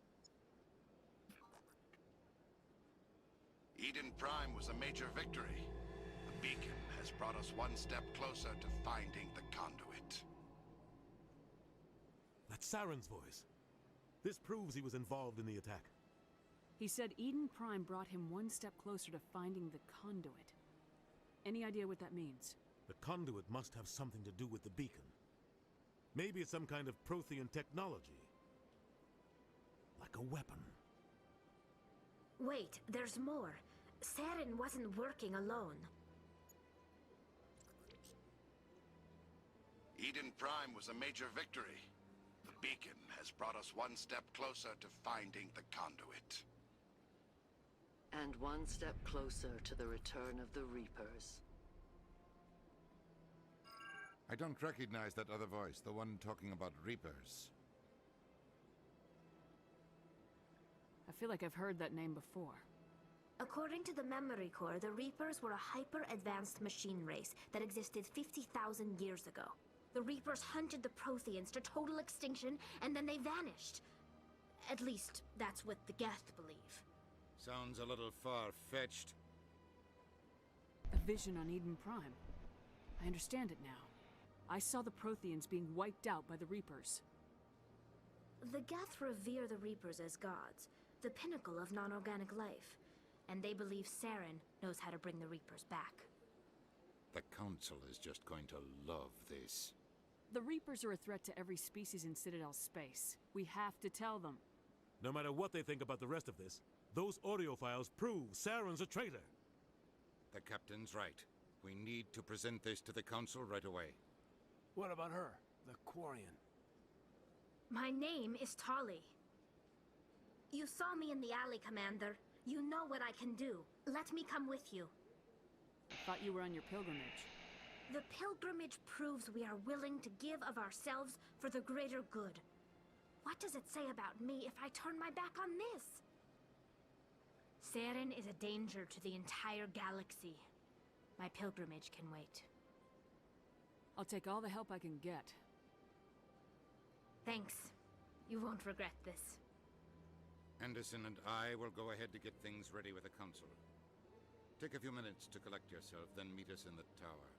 Eden Prime was a major victory. The beacon has brought us one step closer to finding the conduit. That's Saren's voice. This proves he was involved in the attack. He said Eden Prime brought him one step closer to finding the conduit. Any idea what that means? The conduit must have something to do with the beacon. Maybe it's some kind of Prothean technology. Like a weapon. Wait, there's more. Saren wasn't working alone. Eden Prime was a major victory. The beacon has brought us one step closer to finding the conduit. And one step closer to the return of the Reapers. I don't recognize that other voice, the one talking about Reapers. I feel like I've heard that name before. According to the memory core, the Reapers were a hyper-advanced machine race that existed 50,000 years ago. The Reapers hunted the Protheans to total extinction, and then they vanished. At least, that's what the Geth believe. Sounds a little far-fetched. A vision on Eden Prime. I understand it now. I saw the Protheans being wiped out by the Reapers. The Geth revere the Reapers as gods, the pinnacle of non-organic life. And they believe Saren knows how to bring the Reapers back. The Council is just going to love this. The Reapers are a threat to every species in Citadel space. We have to tell them. No matter what they think about the rest of this, those audio files prove Saren's a traitor. The Captain's right. We need to present this to the Council right away. What about her, the Quarian? My name is Tali. You saw me in the alley, Commander. You know what I can do. Let me come with you. Thought you were on your pilgrimage. The pilgrimage proves we are willing to give of ourselves for the greater good. What does it say about me if I turn my back on this? Saren is a danger to the entire galaxy. My pilgrimage can wait. I'll take all the help I can get. Thanks. You won't regret this. Anderson and I will go ahead to get things ready with the council. Take a few minutes to collect yourself, then meet us in the tower.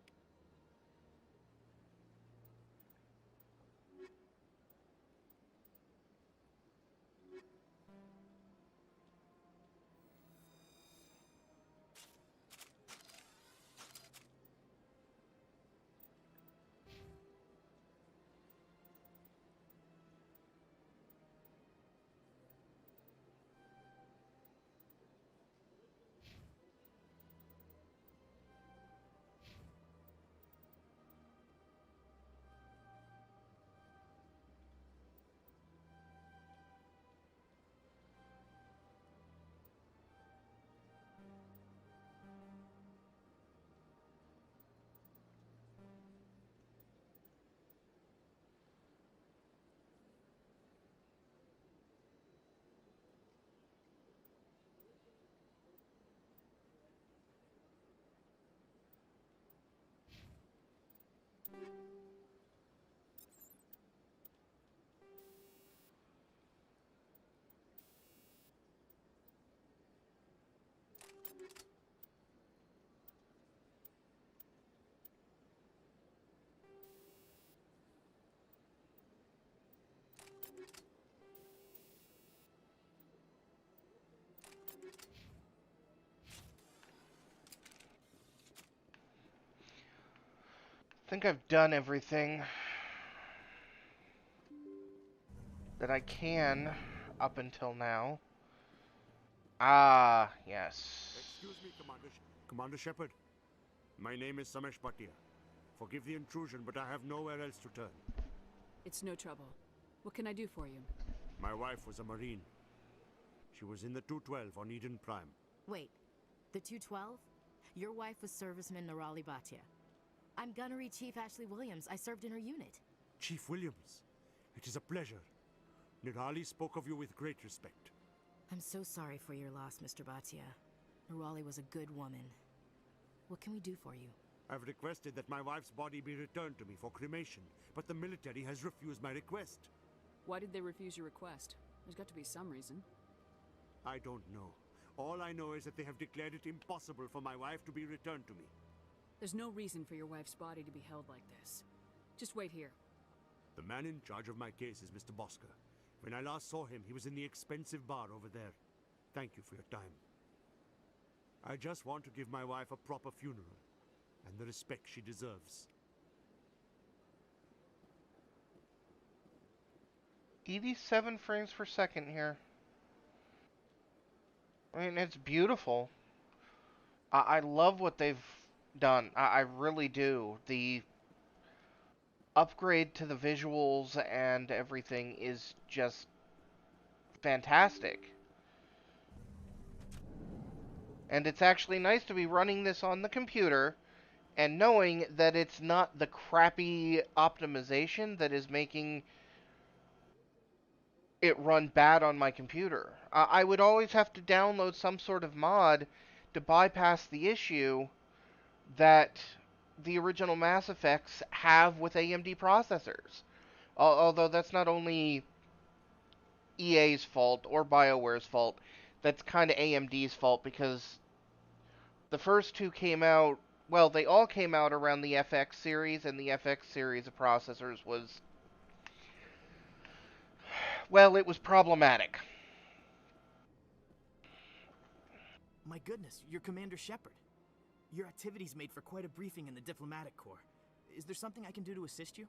I think I've done everything that I can up until now. Ah, yes. Excuse me, Commander Shepard. My name is Samesh Bhatia. Forgive the intrusion, but I have nowhere else to turn. It's no trouble. What can I do for you? My wife was a Marine. She was in the 212 on Eden Prime. Wait, the 212? Your wife was serviceman Nirali Bhatia. I'm Gunnery Chief Ashley Williams. I served in her unit. Chief Williams, it is a pleasure. Nirali spoke of you with great respect. I'm so sorry for your loss, Mr. Bhatia. Nirali was a good woman. What can we do for you? I've requested that my wife's body be returned to me for cremation, but the military has refused my request. Why did they refuse your request? There's got to be some reason. I don't know. All I know is that they have declared it impossible for my wife to be returned to me. There's no reason for your wife's body to be held like this. Just wait here. The man in charge of my case is Mr. Bosker. When I last saw him, he was in the expensive bar over there. Thank you for your time. I just want to give my wife a proper funeral, and the respect she deserves. 87 frames per second here. I mean, it's beautiful. I love what they've done. I really do. The upgrade to the visuals and everything is just fantastic. And it's actually nice to be running this on the computer and knowing that it's not the crappy optimization that is making it run bad on my computer. I would always have to download some sort of mod to bypass the issue that the original Mass Effects have with AMD processors. Although that's not only EA's fault or BioWare's fault, that's kind of AMD's fault because the first two came out, well, they all came out around the FX series, and the FX series of processors was, well, it was problematic. My goodness, you're Commander Shepard. Your activities made for quite a briefing in the Diplomatic Corps. Is there something I can do to assist you?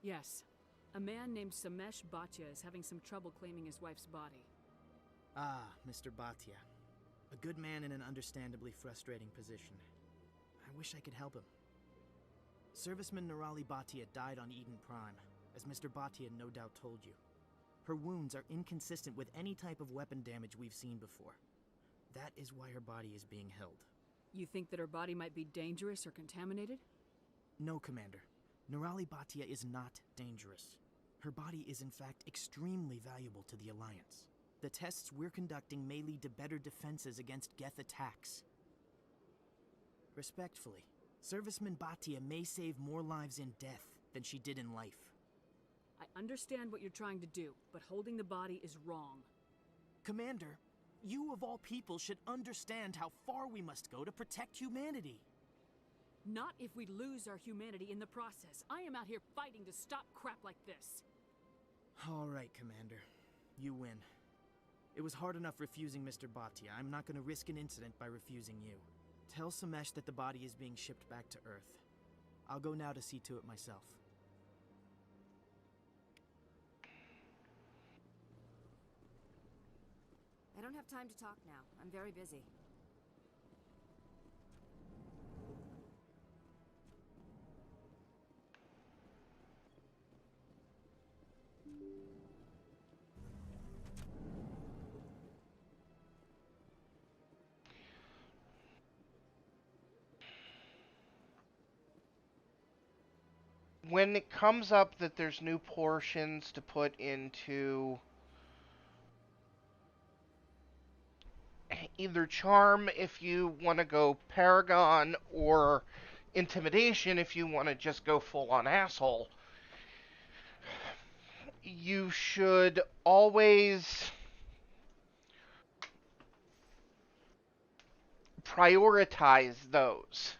Yes. A man named Samesh Bhatia is having some trouble claiming his wife's body. Ah, Mr. Bhatia. A good man in an understandably frustrating position. I wish I could help him. Serviceman Nirali Bhatia died on Eden Prime, as Mr. Bhatia no doubt told you. Her wounds are inconsistent with any type of weapon damage we've seen before. That is why her body is being held. You think that her body might be dangerous or contaminated? No, Commander. Nerali Bhatia is not dangerous. Her body is in fact extremely valuable to the Alliance. The tests we're conducting may lead to better defenses against Geth attacks. Respectfully, Serviceman Bhatia may save more lives in death than she did in life. I understand what you're trying to do, but holding the body is wrong. Commander, you of all people should understand how far we must go to protect humanity. Not if we lose our humanity in the process. I am out here fighting to stop crap like this. All right, Commander. You win. It was hard enough refusing Mr. Bhatia. I'm not going to risk an incident by refusing you. Tell Samesh that the body is being shipped back to Earth. I'll go now to see to it myself. I don't have time to talk now. I'm very busy. When it comes up that there's new portions to put into either Charm if you want to go Paragon, or Intimidation if you want to just go full on asshole, you should always prioritize those.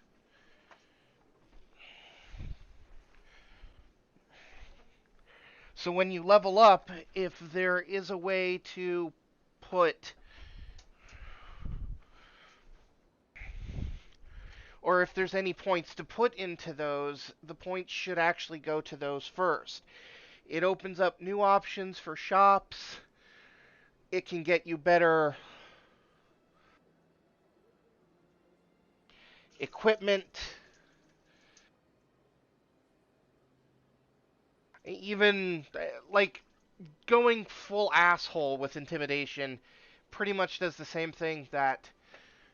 So when you level up, if there is a way to put, or if there's any points to put into those, the points should actually go to those first. It opens up new options for shops. It can get you better equipment. Even, like, going full asshole with Intimidation pretty much does the same thing that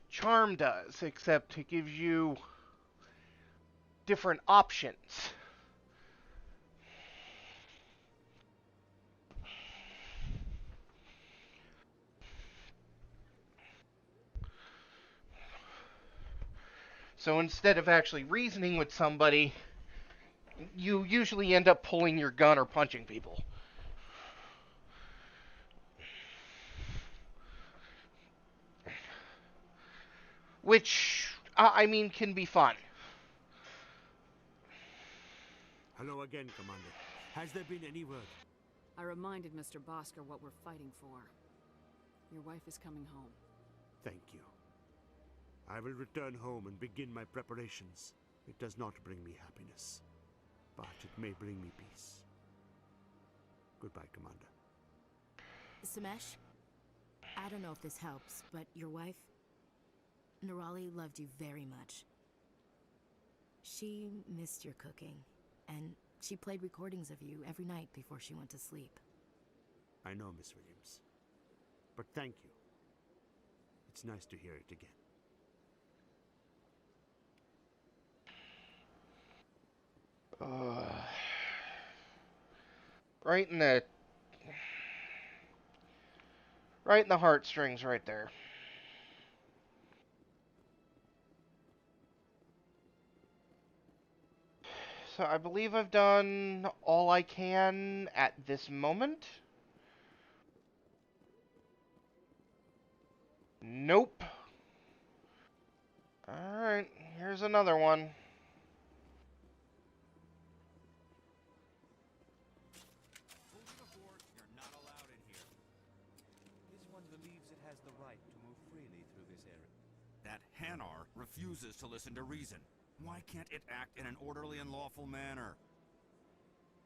Charm does, except it gives you different options. So instead of actually reasoning with somebody, you usually end up pulling your gun or punching people. Which, I mean, can be fun. Hello again, Commander. Has there been any word? I reminded Mr. Bosker what we're fighting for. Your wife is coming home. Thank you. I will return home and begin my preparations. It does not bring me happiness, but it may bring me peace. Goodbye, Commander. Samesh, I don't know if this helps, but your wife, Nerali, loved you very much. She missed your cooking, and she played recordings of you every night before she went to sleep. I know, Miss Williams. But thank you. It's nice to hear it again. Right in the heartstrings right there. So I believe I've done all I can at this moment. Nope. Alright, here's another one. You're not allowed in here. This one believes it has the right to move freely through this area. That Hanar refuses to listen to reason. Why can't it act in an orderly and lawful manner?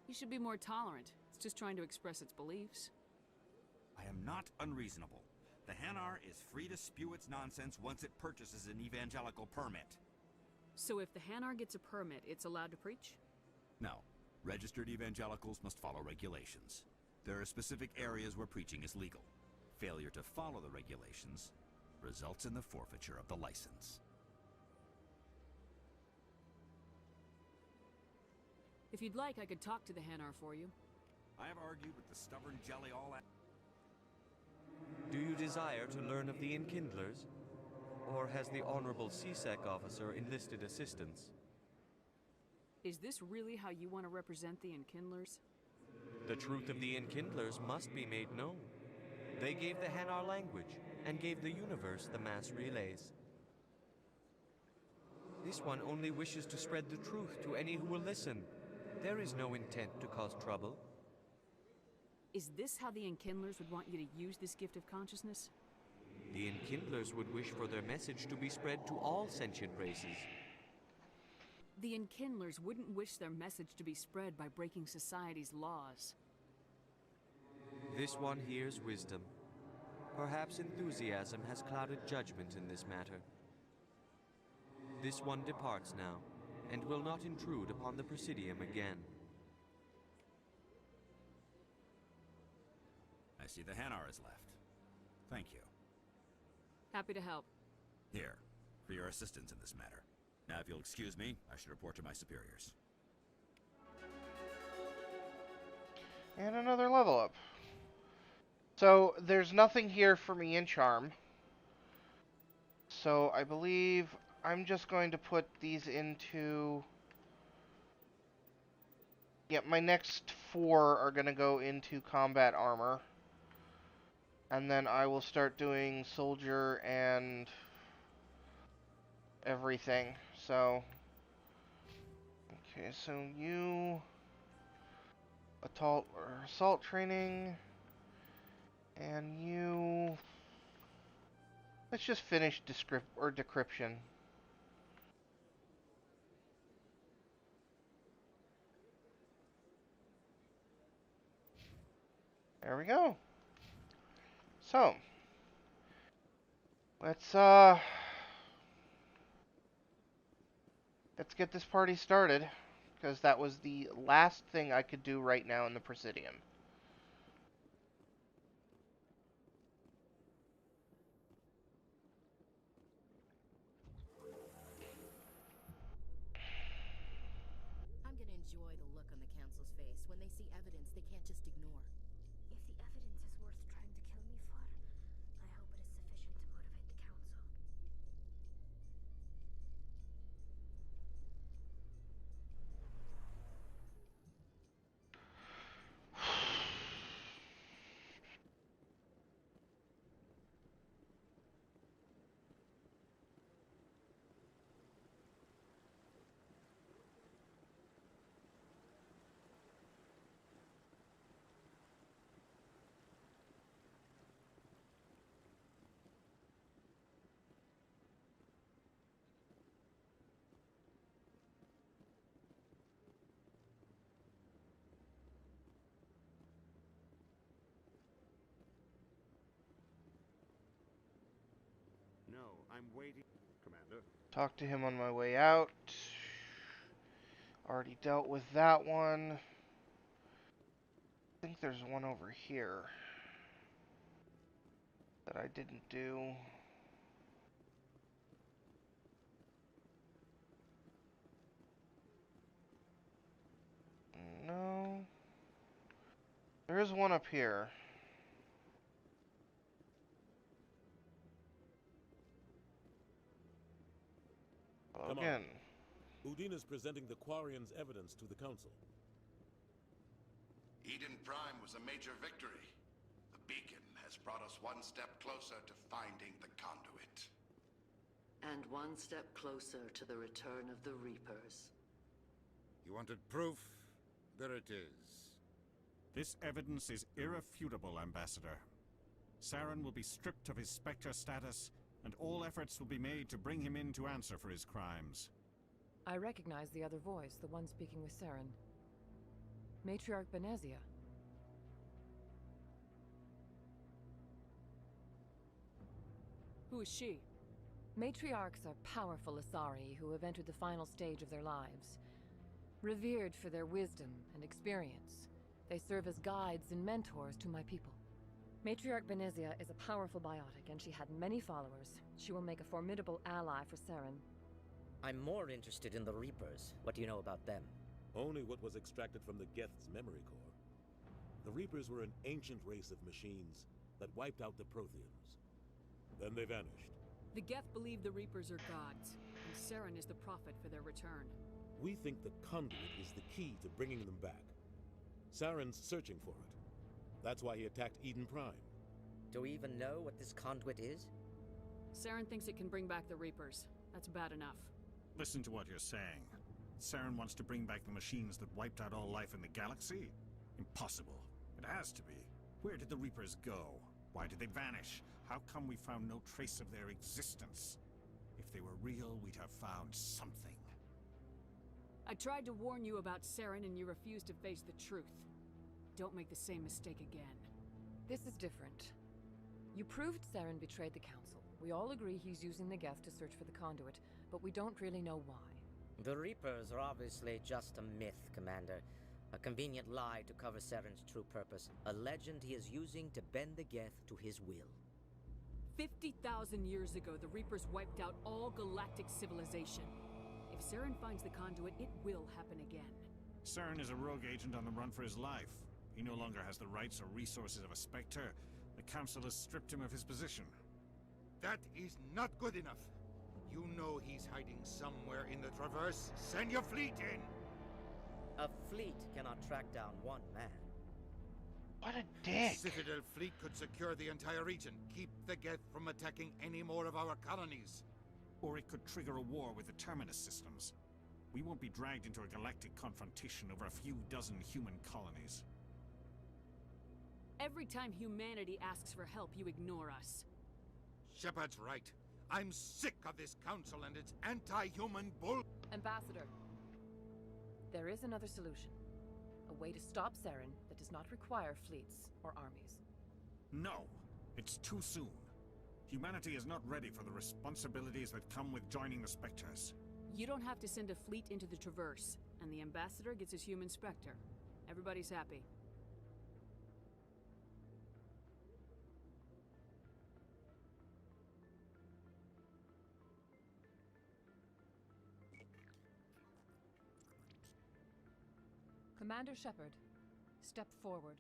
You should be more tolerant. It's just trying to express its beliefs. I am not unreasonable. The Hanar is free to spew its nonsense once it purchases an evangelical permit. So if the Hanar gets a permit, it's allowed to preach? No. Registered evangelicals must follow regulations. There are specific areas where preaching is legal. Failure to follow the regulations results in the forfeiture of the license. If you'd like, I could talk to the Hanar for you. I have argued with the stubborn jelly all that. Do you desire to learn of the Enkindlers? Or has the Honorable CSEC officer enlisted assistance? Is this really how you want to represent the Enkindlers? The truth of the Enkindlers must be made known. They gave the Hanar language, and gave the universe the mass relays. This one only wishes to spread the truth to any who will listen. There is no intent to cause trouble. Is this how the Enkindlers would want you to use this gift of consciousness? The Enkindlers would wish for their message to be spread to all sentient races. The Enkindlers wouldn't wish their message to be spread by breaking society's laws. This one hears wisdom. Perhaps enthusiasm has clouded judgment in this matter. This one departs now, and will not intrude upon the Presidium again. I see the Hanar is left. Thank you. Happy to help. Here, for your assistance in this matter. Now, if you'll excuse me, I should report to my superiors. And another level up. So, there's nothing here for me in Charm. So, I believe I'm just going to put these into... Yeah, my next 4 are going to go into combat armor. And then I will start doing soldier and everything. So, okay, so you... assault training... And you... Let's just finish decryption. There we go. So, let's get this party started, because that was the last thing I could do right now in the Presidium. I'm gonna enjoy the look on the Council's face when they see evidence they can't just ignore. If the evidence is worth trying to kill me for, I hope it is sufficient to motivate the Council. No, I'm waiting, Commander. Talk to him on my way out. Already dealt with that one. I think there's one over here that I didn't do. No. There is one up here. Hello again. Udine is presenting the Quarians' evidence to the Council. Eden Prime was a major victory. The beacon has brought us one step closer to finding the conduit. And one step closer to the return of the Reapers. You wanted proof? There it is. This evidence is irrefutable, Ambassador. Saren will be stripped of his Spectre status, and all efforts will be made to bring him in to answer for his crimes. I recognize the other voice, the one speaking with Saren. Matriarch Benezia. Who is she? Matriarchs are powerful Asari who have entered the final stage of their lives. Revered for their wisdom and experience, They serve as guides and mentors to my people. Matriarch Benezia is a powerful biotic, and she had many followers. She will make a formidable ally for Saren. I'm more interested in the Reapers. What do you know about them? Only what was extracted from the Geth's memory core. The Reapers were an ancient race of machines that wiped out the Protheans. Then they vanished. The Geth believe the Reapers are gods, and Saren is the prophet for their return. We think the conduit is the key to bringing them back. Saren's searching for it. That's why he attacked Eden Prime. Do we even know what this conduit is? Saren thinks it can bring back the Reapers. That's bad enough. Listen to what you're saying. Saren wants to bring back the machines that wiped out all life in the galaxy? Impossible. It has to be. Where did the Reapers go? Why did they vanish? How come we found no trace of their existence? If they were real, we'd have found something. I tried to warn you about Saren and you refused to face the truth. Don't make the same mistake again. This is different. You proved Saren betrayed the Council. We all agree he's using the Geth to search for the conduit, but we don't really know why. The Reapers are obviously just a myth, Commander. A convenient lie to cover Saren's true purpose. A legend he is using to bend the Geth to his will. 50,000 years ago, the Reapers wiped out all galactic civilization. If Saren finds the conduit, it will happen again. Saren is a rogue agent on the run for his life. He no longer has the rights or resources of a Spectre. The Council has stripped him of his position. That is not good enough. You know he's hiding somewhere in the Traverse. Send your fleet in! A fleet cannot track down one man. What a dick! Citadel fleet could secure the entire region, keep the Geth from attacking any more of our colonies. Or it could trigger a war with the Terminus systems. We won't be dragged into a galactic confrontation over a few dozen human colonies. Every time humanity asks for help, you ignore us. Shepard's right. I'm sick of this council and its anti-human bull... Ambassador, there is another solution. A way to stop Saren that does not require fleets or armies. No, it's too soon. Humanity is not ready for the responsibilities that come with joining the Spectres. You don't have to send a fleet into the Traverse, and the Ambassador gets his human Spectre. Everybody's happy. Commander Shepard, step forward.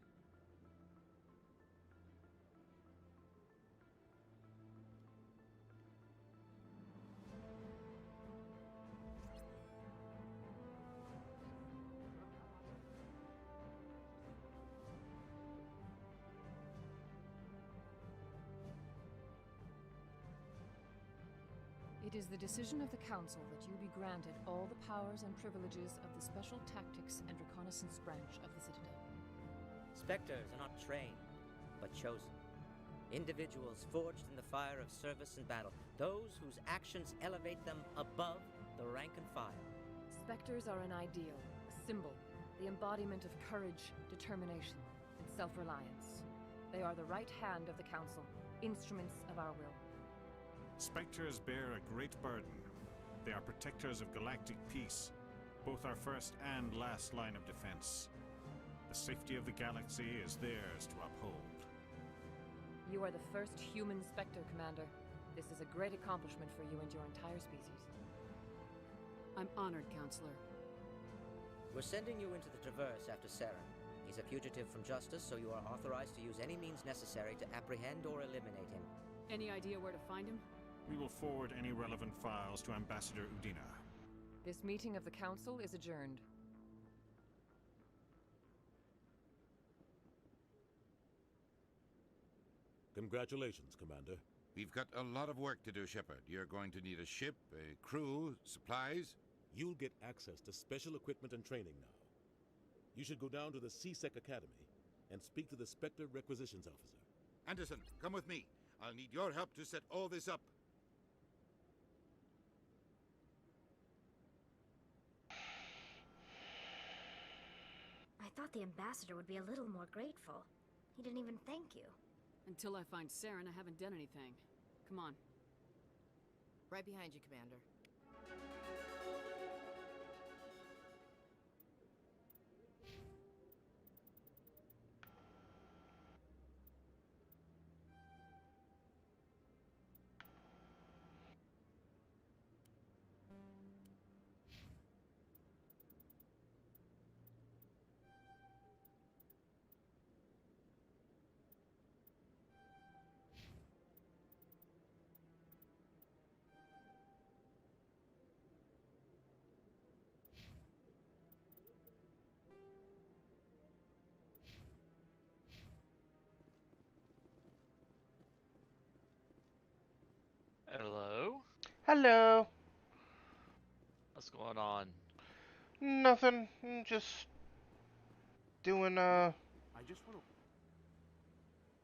It is the decision of the Council that you be granted all the powers and privileges of the Special Tactics and Reconnaissance branch of the Citadel. Spectres are not trained, but chosen. Individuals forged in the fire of service and battle. Those whose actions elevate them above the rank and file. Spectres are an ideal, a symbol, the embodiment of courage, determination, and self-reliance. They are the right hand of the Council, instruments of our will. Spectres bear a great burden. They are protectors of galactic peace, both our first and last line of defense. The safety of the galaxy is theirs to uphold. You are the first human Spectre, Commander. This is a great accomplishment for you and your entire species. I'm honored, Counselor. We're sending you into the Traverse after Saren. He's a fugitive from justice, so you are authorized to use any means necessary to apprehend or eliminate him. Any idea where to find him? We will forward any relevant files to Ambassador Udina. This meeting of the Council is adjourned. Congratulations, Commander. We've got a lot of work to do, Shepard. You're going to need a ship, a crew, supplies. You'll get access to special equipment and training now. You should go down to the CSEC Academy and speak to the Spectre Requisitions Officer. Anderson, come with me. I'll need your help to set all this up. I thought the Ambassador would be a little more grateful. He didn't even thank you. Until I find Saren, I haven't done anything. Come on. Right behind you, Commander. Hello. What's going on? Nothing. Just doing I just want to...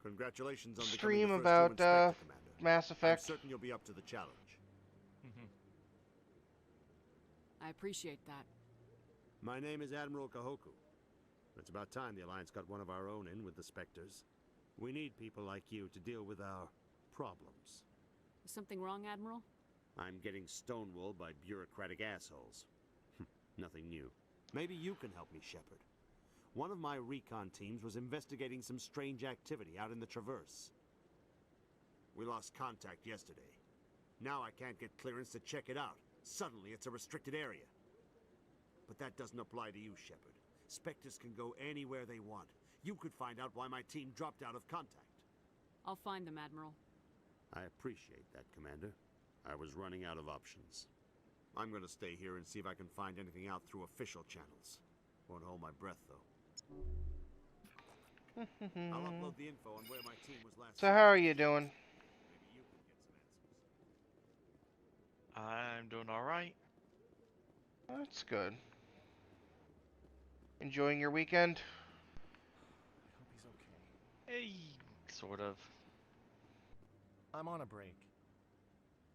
Congratulations on becoming the stream first true about inspector, Commander. Mass I'm Effect. certain you'll be up to the challenge. I appreciate that. My name is Admiral Kahoku. It's about time the Alliance got one of our own in with the Spectres. We need people like you to deal with our problems. Is something wrong, Admiral? I'm getting stonewalled by bureaucratic assholes. Nothing new. Maybe you can help me, Shepard. One of my recon teams was investigating some strange activity out in the Traverse. We lost contact yesterday. Now I can't get clearance to check it out. Suddenly it's a restricted area. But that doesn't apply to you, Shepard. Spectres can go anywhere they want. You could find out why my team dropped out of contact. I'll find them, Admiral. I appreciate that, Commander. I was running out of options. I'm gonna stay here and see if I can find anything out through official channels. Won't hold my breath, though. I'll upload the info on where my team was last. So how are you doing? I'm doing alright. That's good. Enjoying your weekend? I hope he's okay. Hey, sort of. I'm on a break.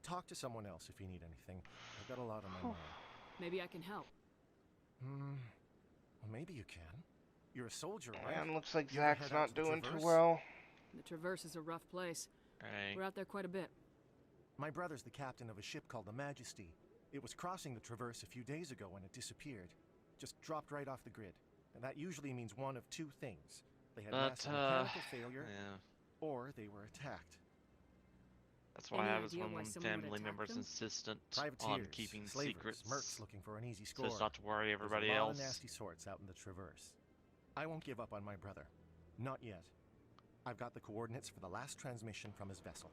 Talk to someone else if you need anything. I've got a lot on my mind. Maybe I can help. Well, maybe you can. You're a soldier, right? Man, looks like You ever Zach's head out not to the doing too Traverse? well. The Traverse is a rough place. Right. We're out there quite a bit. My brother's the captain of a ship called the Majesty. It was crossing the Traverse a few days ago when it disappeared. Just dropped right off the grid. And that usually means one of two things. They had massive mechanical failure, or they were attacked. That's why I was one of the family members insistent on keeping slavers, secrets. mercs looking for an easy score. Just not to worry everybody There's a lot else. of nasty sorts out in the Traverse. I won't give up on my brother. Not yet. I've got the coordinates for the last transmission from his vessel.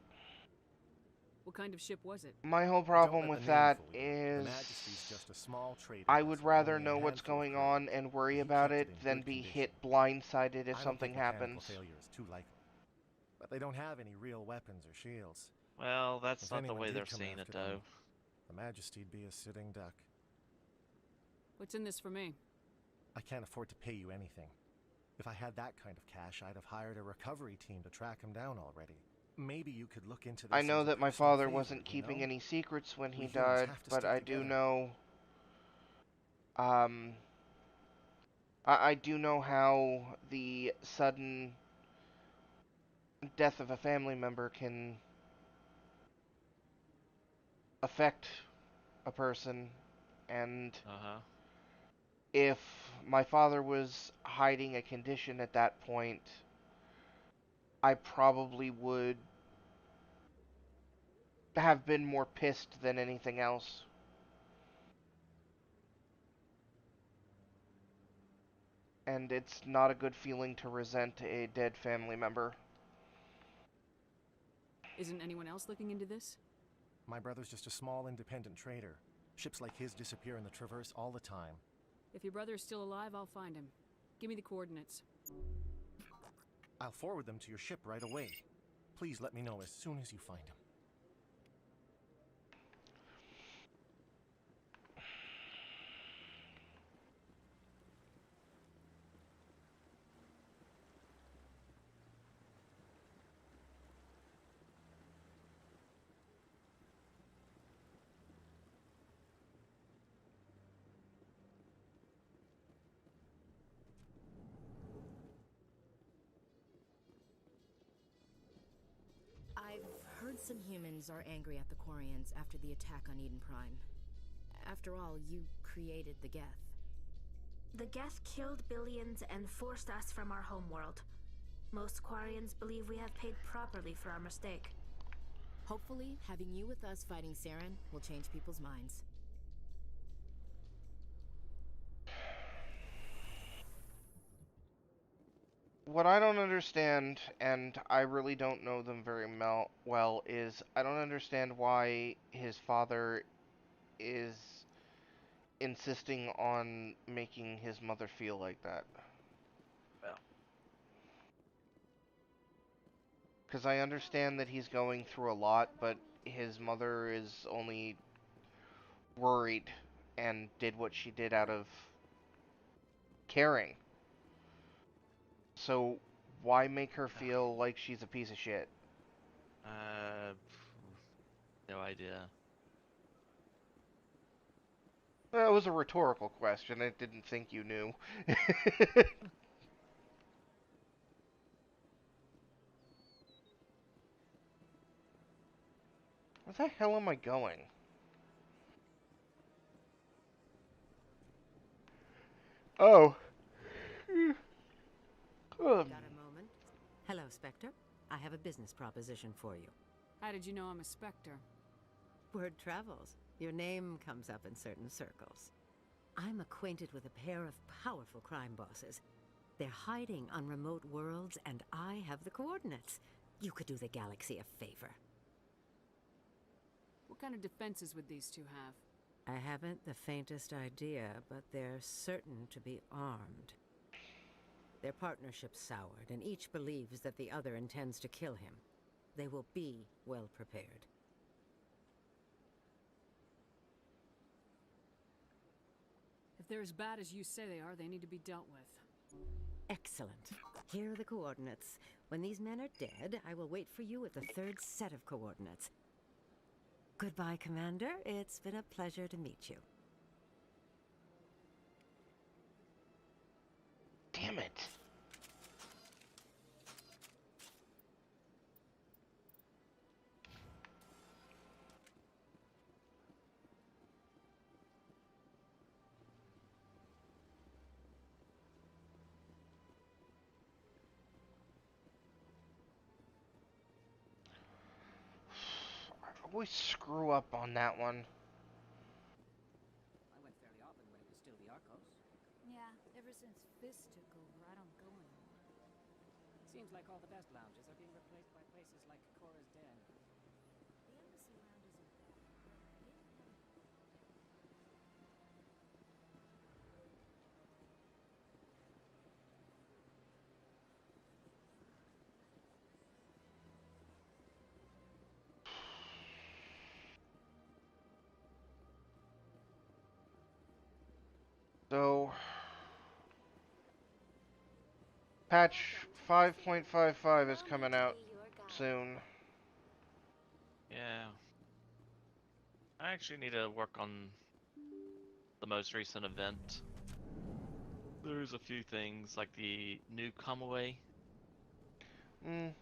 What kind of ship was it? My whole problem with that is I would rather know what's going on and worry about it than be hit blindsided if something happens. Failure is too likely. But they don't have any real weapons or shields. Well, that's If not the anyone way did they're come seeing it, after them, though. The Majesty'd be a sitting duck. What's in this for me? I can't afford to pay you anything. If I had that kind of cash, I'd have hired a recovery team to track him down already. Maybe you could look into this. I know as a that my personal father favor, wasn't you keeping know? any secrets when he We humans died, have to but stick I do together. know I do know how the sudden death of a family member can affect a person, and if my father was hiding a condition at that point, I probably would have been more pissed than anything else. And it's not a good feeling to resent a dead family member. Isn't anyone else looking into this? My brother's just a small independent trader. Ships like his disappear in the Traverse all the time. If your brother is still alive, I'll find him. Give me the coordinates. I'll forward them to your ship right away. Please let me know as soon as you find him. I've heard some humans are angry at the Quarians after the attack on Eden Prime. After all, you created the Geth. The Geth killed billions and forced us from our homeworld. Most Quarians believe we have paid properly for our mistake. Hopefully, having you with us fighting Saren will change people's minds. What I don't understand, and I really don't know them very well, is I don't understand why his father is insisting on making his mother feel like that. Well. Because I understand that he's going through a lot, but his mother is only worried and did what she did out of caring. So why make her feel like she's a piece of shit? No idea. Well, it was a rhetorical question. I didn't think you knew. Where the hell am I going? Oh. Got a moment? Hello, Spectre. I have a business proposition for you. How did you know I'm a Spectre? Word travels. Your name comes up in certain circles. I'm acquainted with a pair of powerful crime bosses. They're hiding on remote worlds, and I have the coordinates. You could do the galaxy a favor. What kind of defenses would these two have? I haven't the faintest idea, but they're certain to be armed. Their partnership's soured, and each believes that the other intends to kill him. They will be well prepared. If they're as bad as you say they are, they need to be dealt with. Excellent. Here are the coordinates. When these men are dead, I will wait for you at the third set of coordinates. Goodbye, Commander. It's been a pleasure to meet you. Damn it. I always screw up on that one. I went fairly often when it was still the Arcos. Yeah, ever since Fist took over, I don't go anymore. Seems like all the best lounges are being replaced by places like Cora's Den. The embassy lounge isn't bad. So, patch 5.55 is coming out soon. Yeah. I actually need to work on the most recent event. There's a few things, like the new come away. I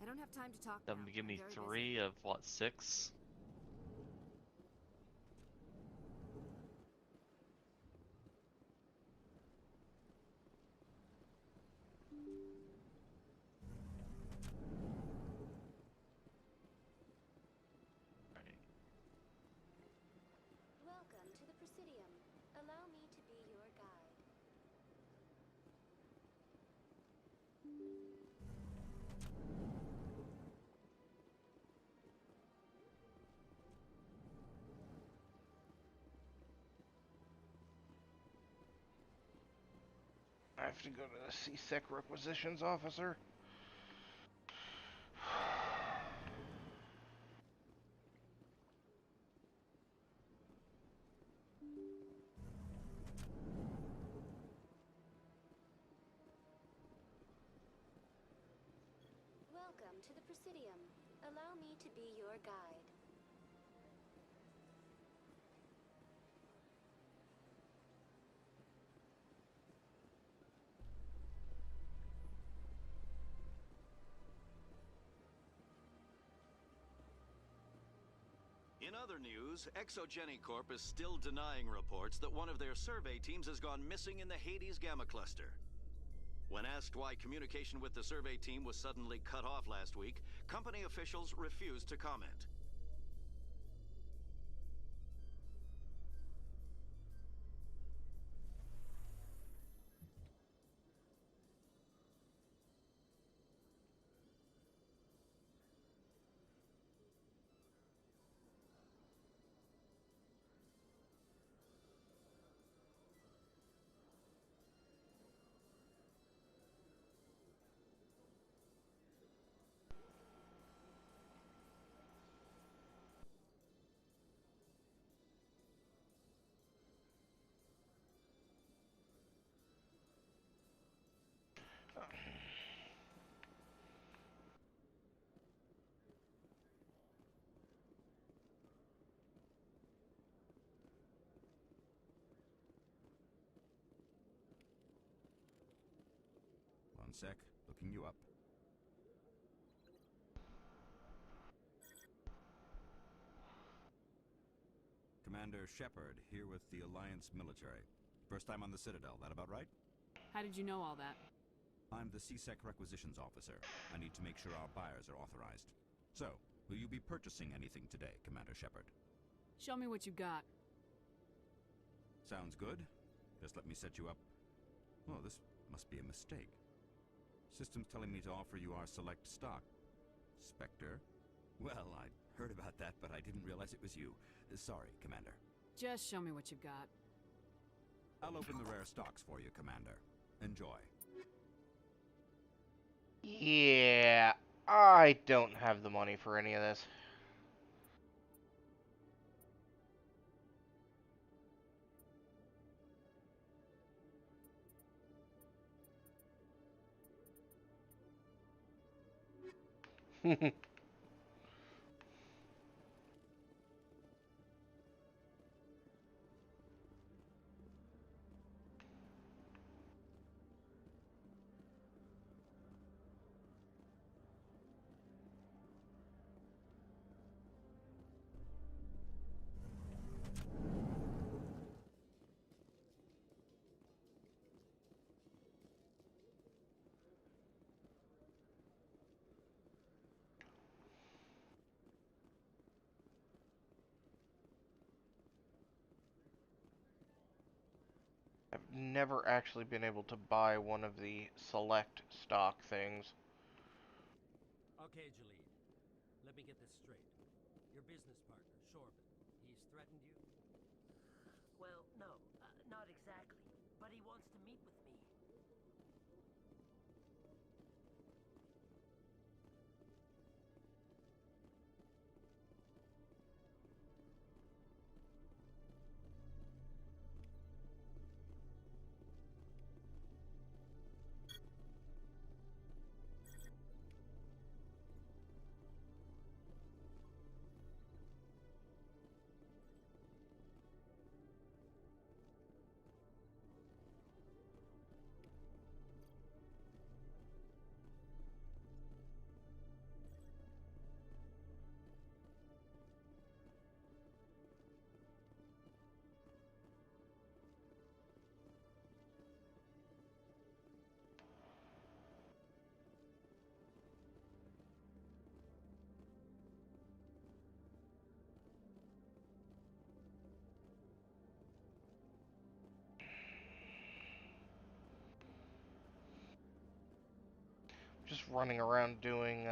don't have time to talk now. Them to give me I'm very 3 busy. of what, 6? Welcome to the Presidium. Allow me to be your guide. I have to go to the C-Sec requisitions officer. Welcome to the Presidium. Allow me to be your guide. In other news, Exogeny Corp is still denying reports that one of their survey teams has gone missing in the Hades Gamma Cluster. When asked why communication with the survey team was suddenly cut off last week, company officials refused to comment. sec. Looking you up. Commander Shepard, here with the Alliance military. First time on the Citadel, that about right? How did you know all that? I'm the CSEC requisitions officer. I need to make sure our buyers are authorized. So, will you be purchasing anything today, Commander Shepard? Show me what you got. Sounds good. Just let me set you up. Oh, this must be a mistake. System's telling me to offer you our select stock. Spectre? Well, I heard about that, but I didn't realize it was you. Sorry, Commander. Just show me what you've got. I'll open the rare stocks for you, Commander. Enjoy. Yeah, I don't have the money for any of this. I've never actually been able to buy one of the select stock things. Okay, Jalid. Let me get this straight. Your business partner, Shorban, he's threatened you? Well, no, not exactly. But he wants to meet with me. Just running around doing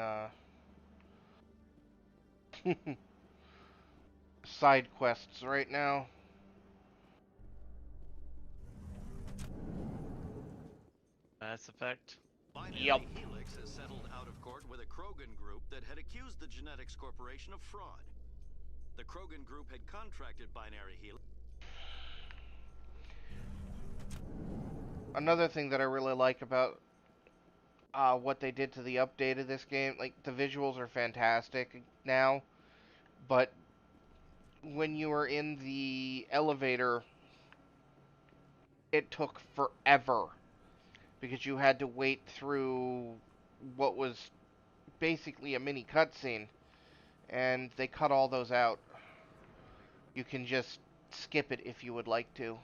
side quests right now. Mass Effect. Binary Helix has settled out of court with a Krogan group that had accused the Genetics Corporation of fraud. The Krogan group had contracted Binary Helix. Another thing that I really like about what they did to the update of this game, like the visuals are fantastic now, but when you were in the elevator, it took forever because you had to wait through what was basically a mini cutscene, and they cut all those out. You can just skip it if you would like to.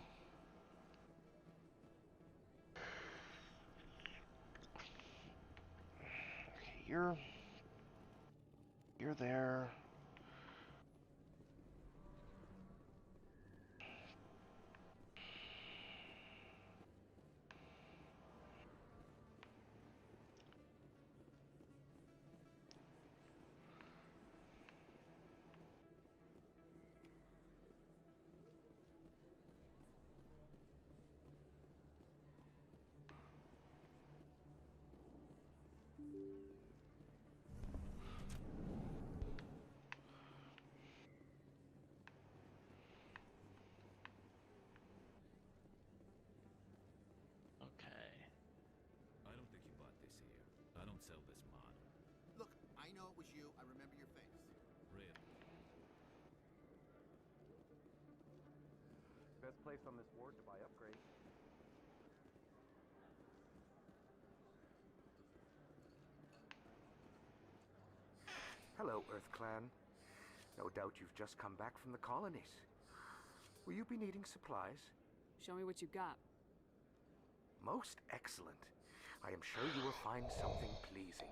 Okay, you're there. Okay. I don't think you bought this here. I don't sell this mod. Look, I know it was you. I remember your face. Really? Best place on this ward to buy upgrades. Hello, Earth Clan. No doubt you've just come back from the colonies. Will you be needing supplies? Show me what you got. Most excellent. I am sure you will find something pleasing.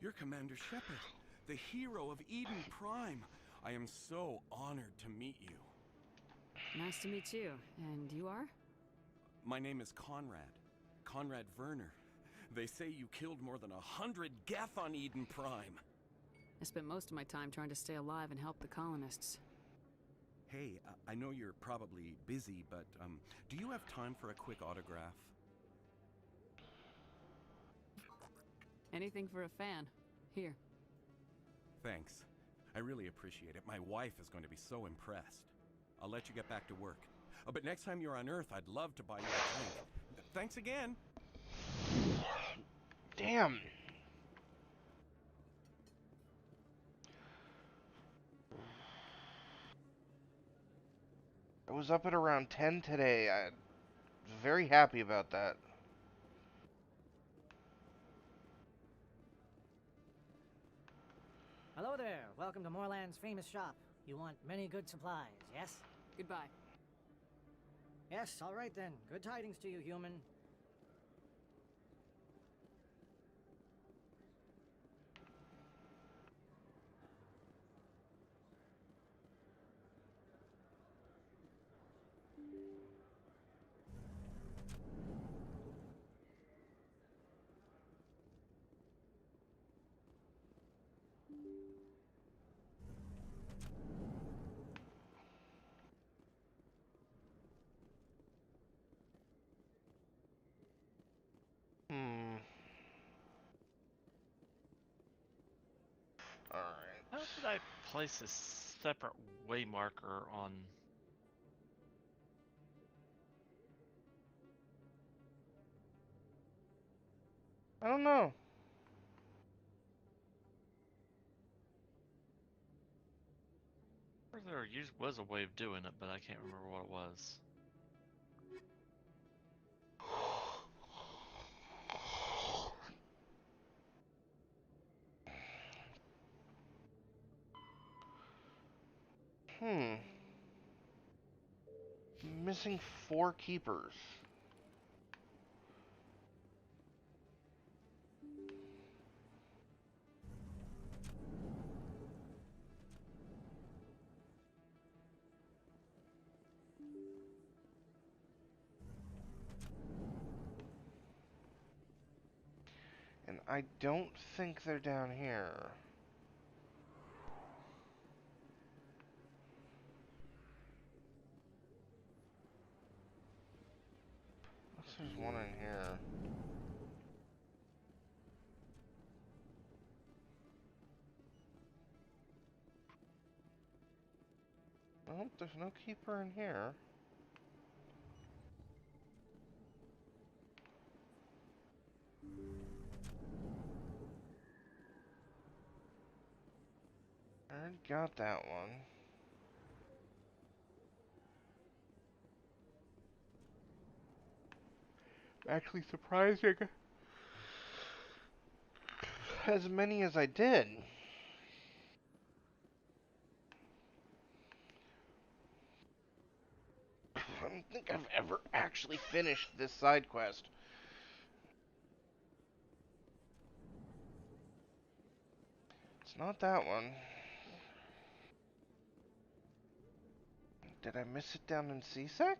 You're Commander Shepard, the hero of Eden Prime. I am so honored to meet you. Nice to meet you. And you are? My name is Conrad Werner. They say you killed more than 100 Geth on Eden Prime. I spent most of my time trying to stay alive and help the colonists. Hey, I know you're probably busy, but do you have time for a quick autograph? Anything for a fan. Here. Thanks. I really appreciate it. My wife is going to be so impressed. I'll let you get back to work. But next time you're on Earth, I'd love to buy you a drink. Thanks again. Damn. I was up at around 10 today. I was very happy about that. Hello there. Welcome to Moorland's famous shop. You want many good supplies, yes? Goodbye. Yes, all right then. Good tidings to you, human. Alright. How did I place a separate way marker on... I don't know. There was a way of doing it, but I can't remember what it was. Missing 4 keepers. And I don't think they're down here. Looks like there's one in here. Nope, there's no keeper in here. I already got that one. Actually surprising. As many as I did. I don't think I've ever actually finished this side quest. It's not that one. Did I miss it down in CSEC?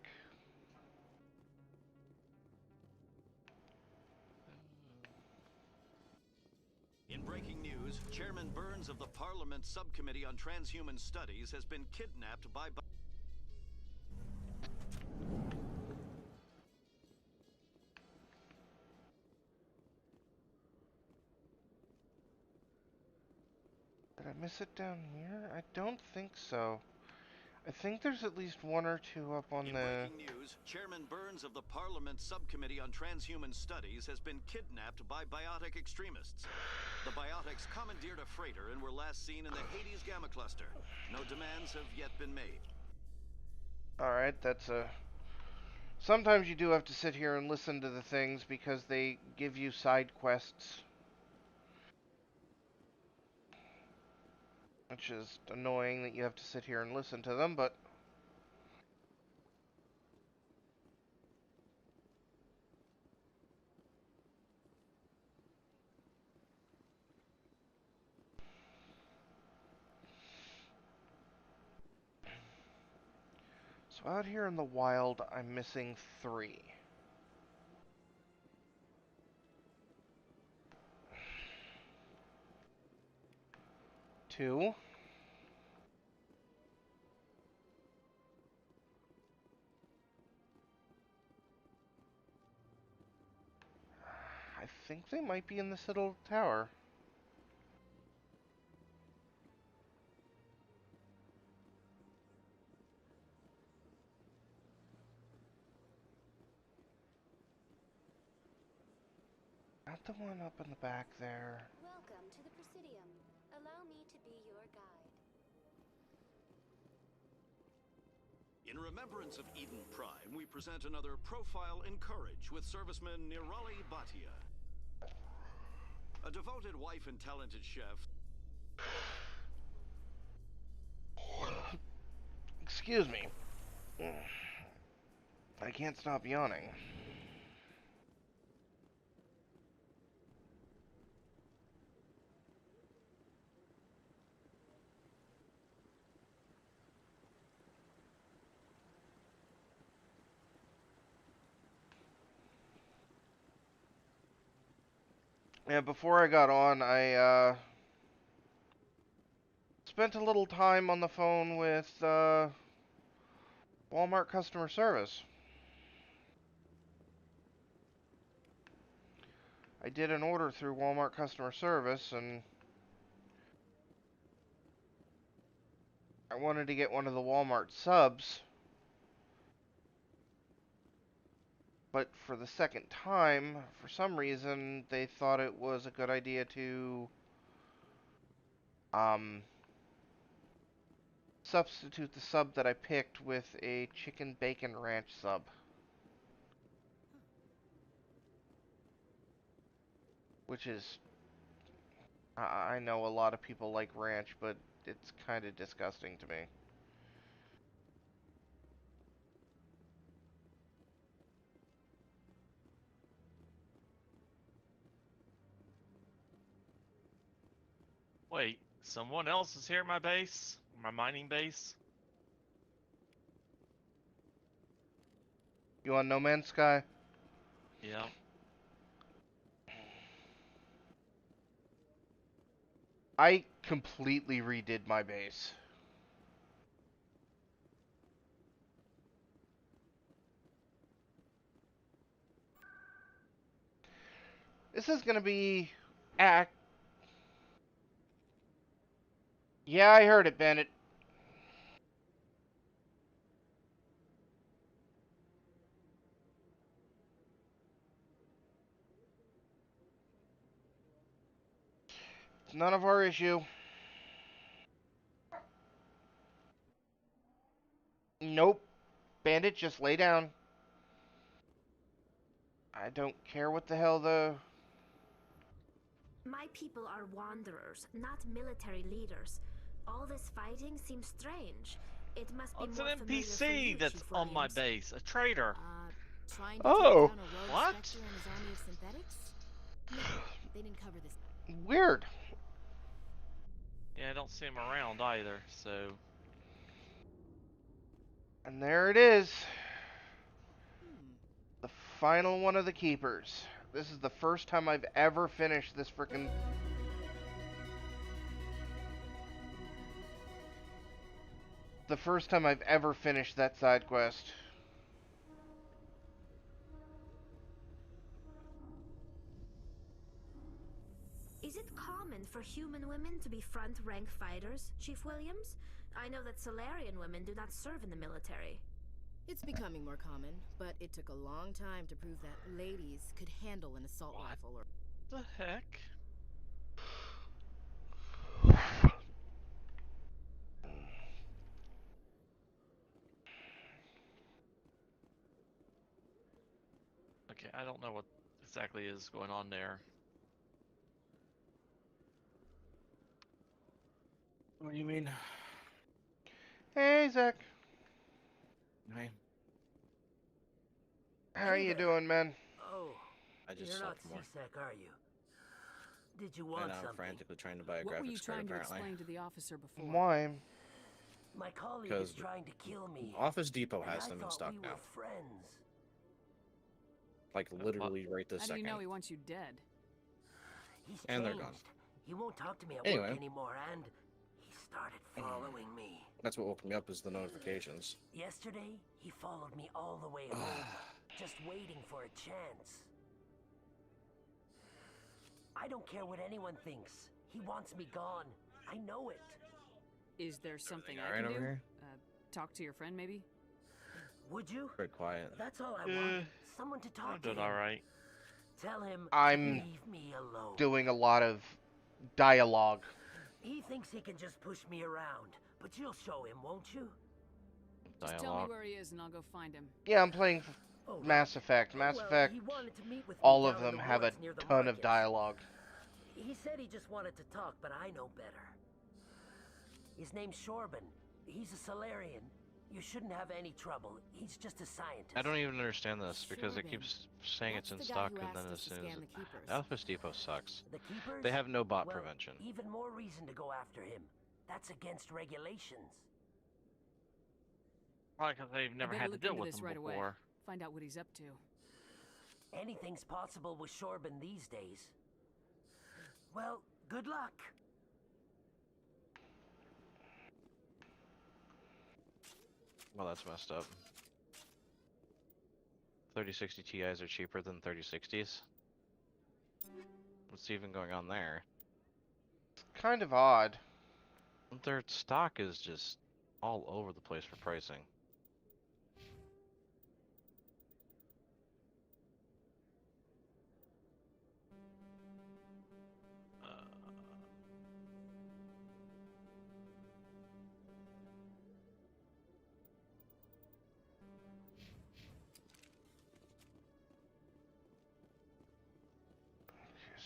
In breaking news, Chairman Burns of the Parliament Subcommittee on Transhuman Studies has been kidnapped by... Did I miss it down here? I don't think so. I think there's at least one or two up on In the... breaking news, Chairman Burns of the Parliament Subcommittee on Transhuman Studies has been kidnapped by biotic extremists. The biotics commandeered a freighter and were last seen in the Hades Gamma Cluster. No demands have yet been made. Alright, that's a... Sometimes you do have to sit here and listen to the things because they give you side quests. Which is annoying that you have to sit here and listen to them, but... So out here in the wild, I'm missing 3. Two. I think they might be in this little tower. Not the one up in the back there. Welcome to the Presidium. Allow me to be your guide. In remembrance of Eden Prime, we present another profile in courage with serviceman Nirali Bhatia. A devoted wife and talented chef. Excuse me. I can't stop yawning. Yeah, before I got on, I spent a little time on the phone with Walmart customer service. I did an order through Walmart customer service, and I wanted to get one of the Walmart subs. But for the second time, for some reason, they thought it was a good idea to substitute the sub that I picked with a chicken bacon ranch sub. Which is, I know a lot of people like ranch, but it's kind of disgusting to me. Wait, someone else is here at my base? My mining base? You on No Man's Sky? Yeah. I completely redid my base. This is gonna be... Yeah, I heard it, Bennett. It's none of our issue. Nope. Bandit, just lay down. I don't care what the hell the... My people are wanderers, not military leaders. All this fighting seems strange. It must be It's more an familiar for you, NPC that's Chief on my Williams. base. A traitor. Trying to Oh. take down a rogue What? Spectre and his army of synthetics? No, they didn't cover this. Weird. Yeah, I don't see him around either, so... And there it is. The final one of the keepers. This is the first time I've ever finished this frickin'... The first time I've ever finished that side quest. Is it it common for human women to be front-rank fighters, Chief Williams? I know that Solarian women do not serve in the military. It's becoming more common, but it took a long time to prove that ladies could handle an assault rifle or... The heck? Okay, I don't know what exactly is going on there. What do you mean? Hey, Zach. Hey. How you doing, man? Oh, I just you're not slept more. seasick, are you? Did you And want I'm something? frantically trying to buy a What were you graphics card, trying to apparently. explain to the officer before? Why? My colleague Because is trying to kill me. Office Depot and has I them in thought stock we now. were friends. Like, literally right this How second. do you know he wants you dead? He's And they're changed. gone. He won't talk to me at Anyway. work anymore, and he started following me. That's what woke me up is the notifications. Yesterday, he followed me all the way home, just waiting for a chance. I don't care what anyone thinks. He wants me gone. I know it. Is there something I alright can over do? here? Talk to your friend, maybe? Would you? Very quiet. That's all I want. Someone to talk I'm to doing him. alright. Tell him I'm leave me alone. doing a lot of dialogue. He thinks he can just push me around, but you'll show him, won't you? Just tell me where he is and I'll go find him. Yeah, I'm playing Mass Effect. Mass well, Effect, he wanted to meet with me all of down in them the have a woods near the ton of market. dialogue. He said he just wanted to talk, but I know better. His name's Shorban. He's a Solarian. You shouldn't have any trouble. He's just a scientist. I don't even understand this because it Shorban. keeps saying it's in That's the guy stock who and then asked as us to soon as scan it... the keepers. Office Depot sucks. The keepers? They have no bot Well, prevention. Even more reason to go after him. That's against regulations. Probably because they've never I better had to look deal into with this them right before. away. Find out what he's up to. Anything's possible with Shorban these days. Well, good luck. Well, that's messed up. 3060 Ti's are cheaper than 3060s. What's even going on there? It's kind of odd. Their stock is just all over the place for pricing.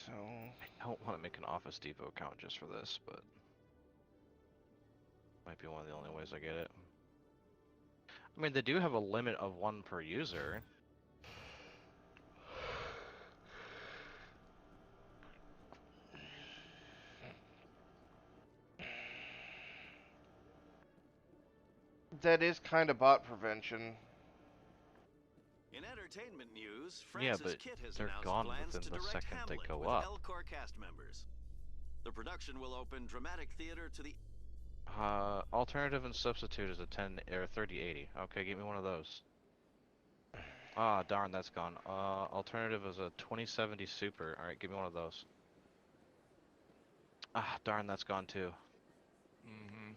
So I don't want to make an Office Depot account just for this, but might be one of the only ways I get it. I mean, they do have a limit of one per user. that is kind of bot prevention. In entertainment news, Yeah, Francis but Kitt has they're announced gone plans within to the direct second they Hamlet go with up. Elcor cast members. The production will open dramatic theater to the Alternative and substitute is a 10 or 3080. Okay, give me one of those. Ah, darn, that's gone. Alternative is a 2070 Super. All right, give me one of those. Ah, darn, that's gone too. Mm-hmm.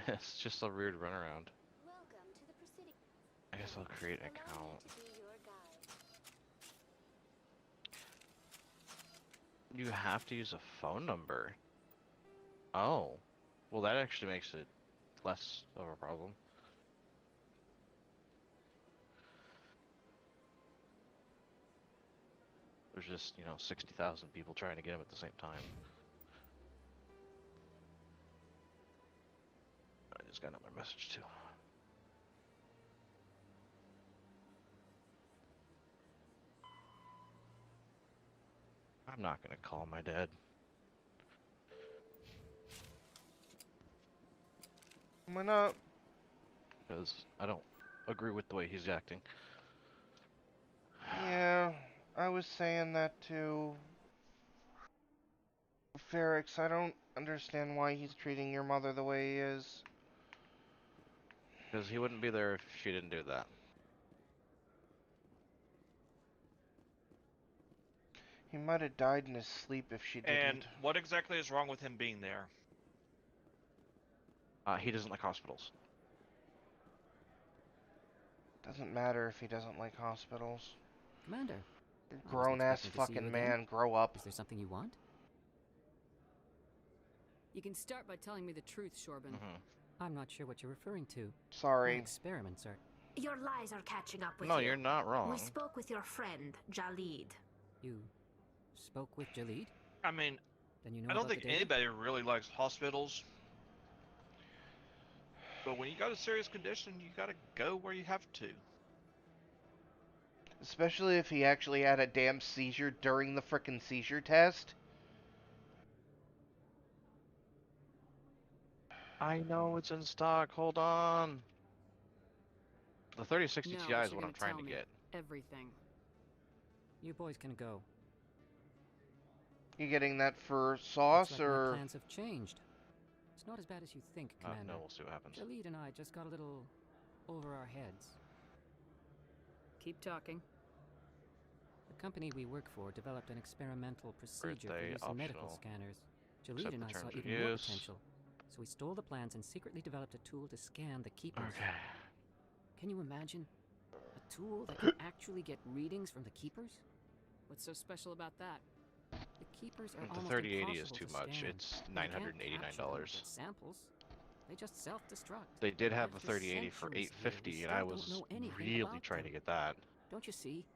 It's just a weird runaround. Welcome to the Presidio. I guess I'll create an Allow account. me to be your guide. You have to use a phone number. Oh, well, that actually makes it less of a problem. There's just, 60,000 people trying to get him at the same time. I just got another message too. I'm not gonna call my dad. Why not? Because I don't agree with the way he's acting. Yeah, I was saying that too. Ferrix, I don't understand why he's treating your mother the way he is. Because he wouldn't be there if she didn't do that. He might have died in his sleep if she didn't. And what exactly is wrong with him being there? He doesn't like hospitals. Doesn't matter if he doesn't like hospitals. Commander. Grown-ass fucking man, grow up. Is there something you want? You can start by telling me the truth, Shorben. I'm not sure what you're referring to. Sorry. My experiments are... Your lies are catching up with No, you. you're not wrong. We spoke with your friend, Jalid. You spoke with Jalid? I mean, Then you know I don't about think the data? anybody really likes hospitals. But when you got a serious condition, you gotta go where you have to. Especially if he actually had a damn seizure during the frickin' seizure test. I know it's in stock. Hold on. The 3060 No, Ti but is you're what I'm gonna trying tell to me get. everything. You boys can go. You getting that for Looks sauce, like or...? my plans have changed. It's not as bad as you think, Commander. No, we'll see what happens. Jalid and I just got a little over our heads. Keep talking. The company we work for developed an experimental procedure for Birthday use in medical optional. scanners. Jalid Accept and the I saw terms of even more use. potential. So we stole the plans and secretly developed a tool to scan the keepers. Okay. Can you imagine? A tool that can actually get readings from the keepers? What's so special about that? The keepers are The almost 3080 is impossible too to much. scan. It's You can't capture them $989. with samples. They just self-destruct. They did have a After 3080 for centuries here, we $850, and still I don't was know anything really about trying to them. get that. Don't you see?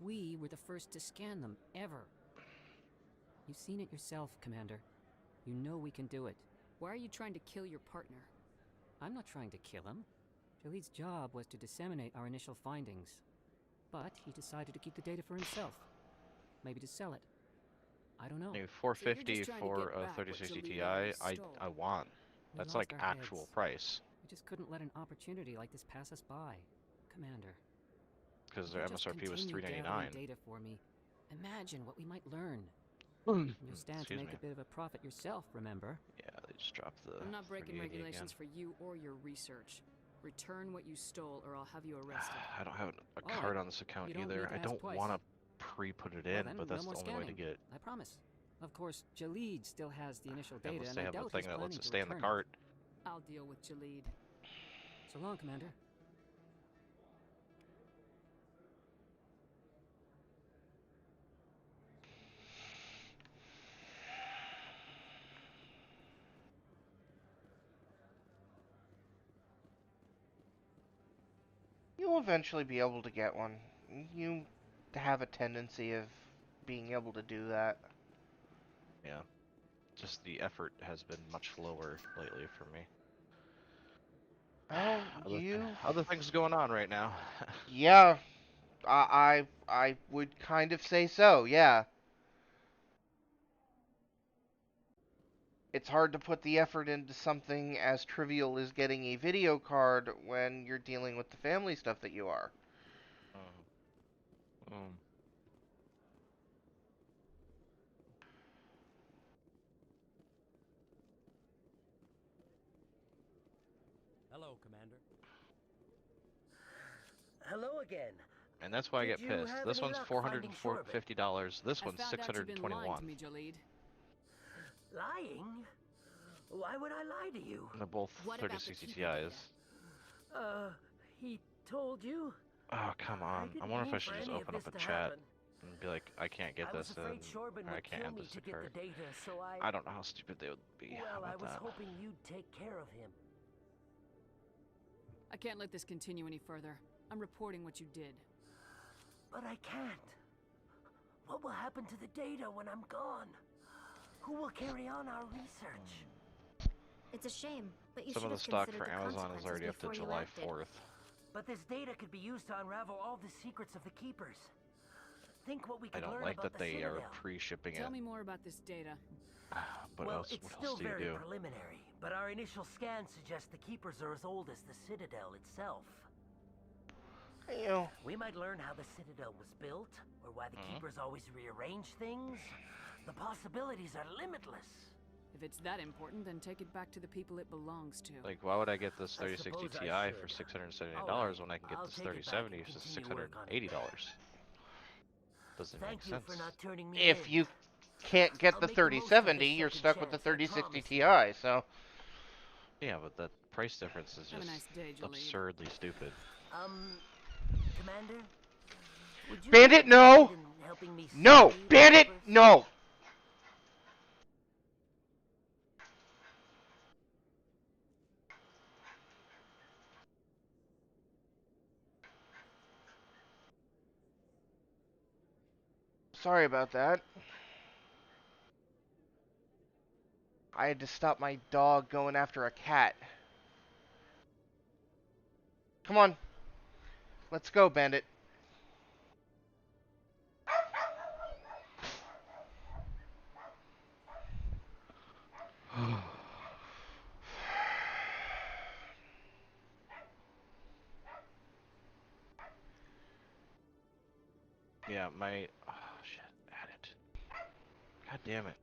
We were the first to scan them, ever. You've seen it yourself, Commander. You know we can do it. Why are you trying to kill your partner? I'm not trying to kill him. Jalid's job was to disseminate our initial findings. But he decided to keep the data for himself. Maybe to sell it. I don't know. New 450 for a 3060 Ti, I want. We That's lost like our actual heads. price. We just couldn't let an opportunity like this pass us by, Commander. Because If their you just MSRP was continue $399. gathering data for me, imagine what we might learn. Mm. You'll stand to Excuse make me. a bit of a profit yourself, remember? Yeah, they just dropped the I'm not breaking 380 regulations again. for you or your research. Return what you stole or I'll have you arrested. I don't have a All card right. on this account You don't either. need to I ask don't twice. want to pre-put it Well, in, then, but no that's more the only way to scanning. get. I promise. Of course, Jalid still has the initial data, Unless and they I have a doubt thing he's that lets planning it to stay in the return cart. I'll deal with Jalid. So long, Commander. You'll eventually be able to get one. You have a tendency of being able to do that. Yeah. Just the effort has been much lower lately for me. Oh, Other things going on right now. Yeah, I would kind of say so, yeah. It's hard to put the effort into something as trivial as getting a video card when you're dealing with the family stuff that you are. Hello, Commander. Hello again. And that's why I Did get you pissed. have This any one's luck finding Shorben? $450. This I one's found out you've been lying to $621. me, Jalid. Lying? Why would I lie to you? They're both What about the 3060 keeper Ti's. He told you? Oh, come on. I didn't wonder if mean I should for just any of open up this a to chat happen. and be like, I can't get I was this afraid in, Shorben or I would can't kill add me this to to get cart. the data, so I don't know how stupid they would be. How Well, I about was that? hoping you'd take care of him. I can't let this continue any further. I'm reporting what you did. But I can't. What will happen to the data when I'm gone? Who will carry on our research? It's a shame, but you Some should of the have stock considered for the Amazon is consequences already up to before you July acted. 4th. But this data could be used to unravel all the secrets of the Keepers. Think what we I could don't learn like about that the they are Citadel. pre-shipping it. Tell me more about this data. But Well, else, it's what still else do you very do? preliminary, but our initial scans suggest the Keepers are as old as the Citadel itself. We might learn how the Citadel was built, or why the Keepers always rearrange things. The possibilities are limitless. If it's that important, then take it back to the people it belongs to. Like, why would I get this I 3060 suppose Ti I for should. $679 All right, when I can get I'll this take it back 3070 and for continue work on it. $680? Doesn't make Thank you sense. for not turning me If in. you can't get I'll the make the most of 3070, this you're second stuck with the chance, I 3060 promise you. Ti, so... Yeah, but that price difference is Have a just nice day, Jalid. absurdly stupid. Commander? Would you Bandit, be interested no! in helping me No! study the Bandit, Reapers? no! Sorry about that. I had to stop my dog going after a cat. Come on. Let's go, Bandit. Yeah, my... Oh, shit. Add it. God damn it.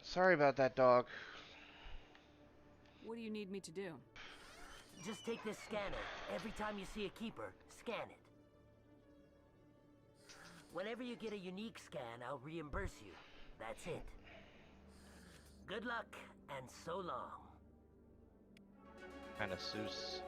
Sorry about that, dog. What do you need me to do? Just take this scanner. Every time you see a keeper, scan it. Whenever you get a unique scan, I'll reimburse you. That's it. Good luck, and so long. Kinda Seuss.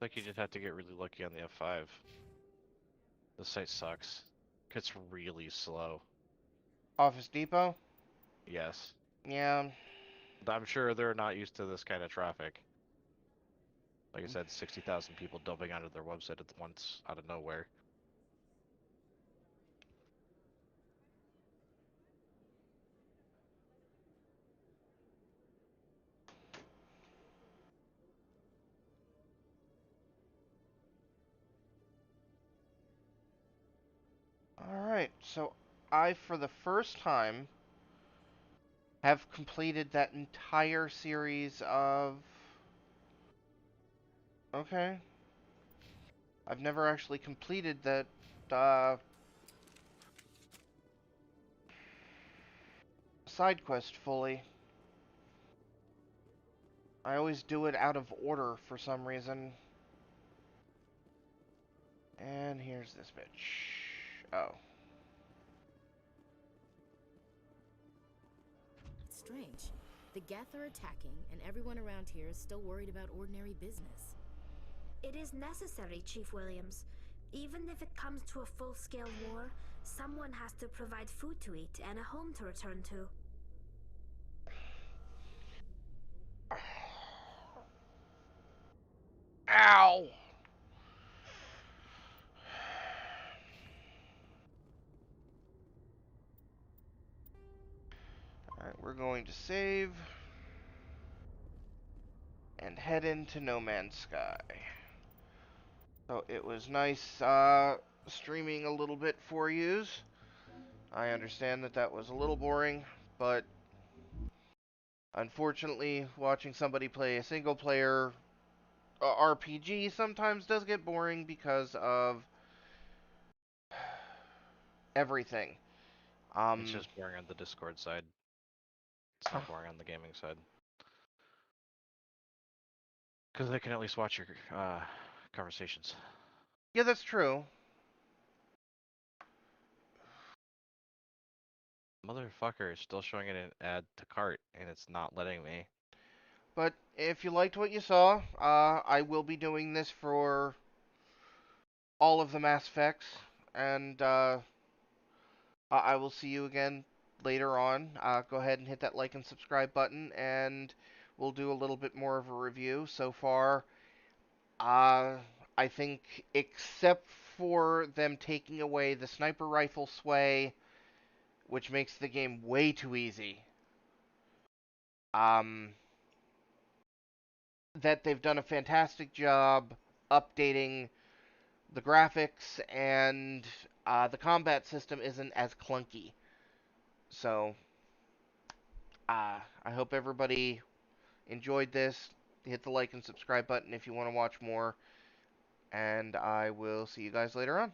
Like you just have to get really lucky on the F5. The site sucks. It's really slow. Office Depot? Yes. Yeah. I'm sure they're not used to this kind of traffic. Like I said, 60,000 people dumping onto their website at once out of nowhere. Alright, so I, for the first time, have completed that entire series of... Okay. I've never actually completed that, side quest fully. I always do it out of order for some reason. And here's this bitch. Oh. It's strange. The Geth are attacking, and everyone around here is still worried about ordinary business. It is necessary, Chief Williams. Even if it comes to a full-scale war, someone has to provide food to eat and a home to return to. Ow! Alright, we're going to save. And head into No Man's Sky. So it was nice, streaming a little bit for yous. I understand that that was a little boring, but unfortunately, watching somebody play a single-player RPG sometimes does get boring because of everything. It's just boring on the Discord side. It's not boring on the gaming side. Because they can at least watch your conversations. Yeah, that's true. Motherfucker is still showing it an add to cart, and it's not letting me. But if you liked what you saw, I will be doing this for all of the Mass Effects, and I will see you again later on. Go ahead and hit that like and subscribe button, and we'll do a little bit more of a review. So far, I think except for them taking away the sniper rifle sway, which makes the game way too easy, that they've done a fantastic job updating the graphics, and the combat system isn't as clunky. So, I hope everybody enjoyed this. Hit the like and subscribe button if you want to watch more, and I will see you guys later on.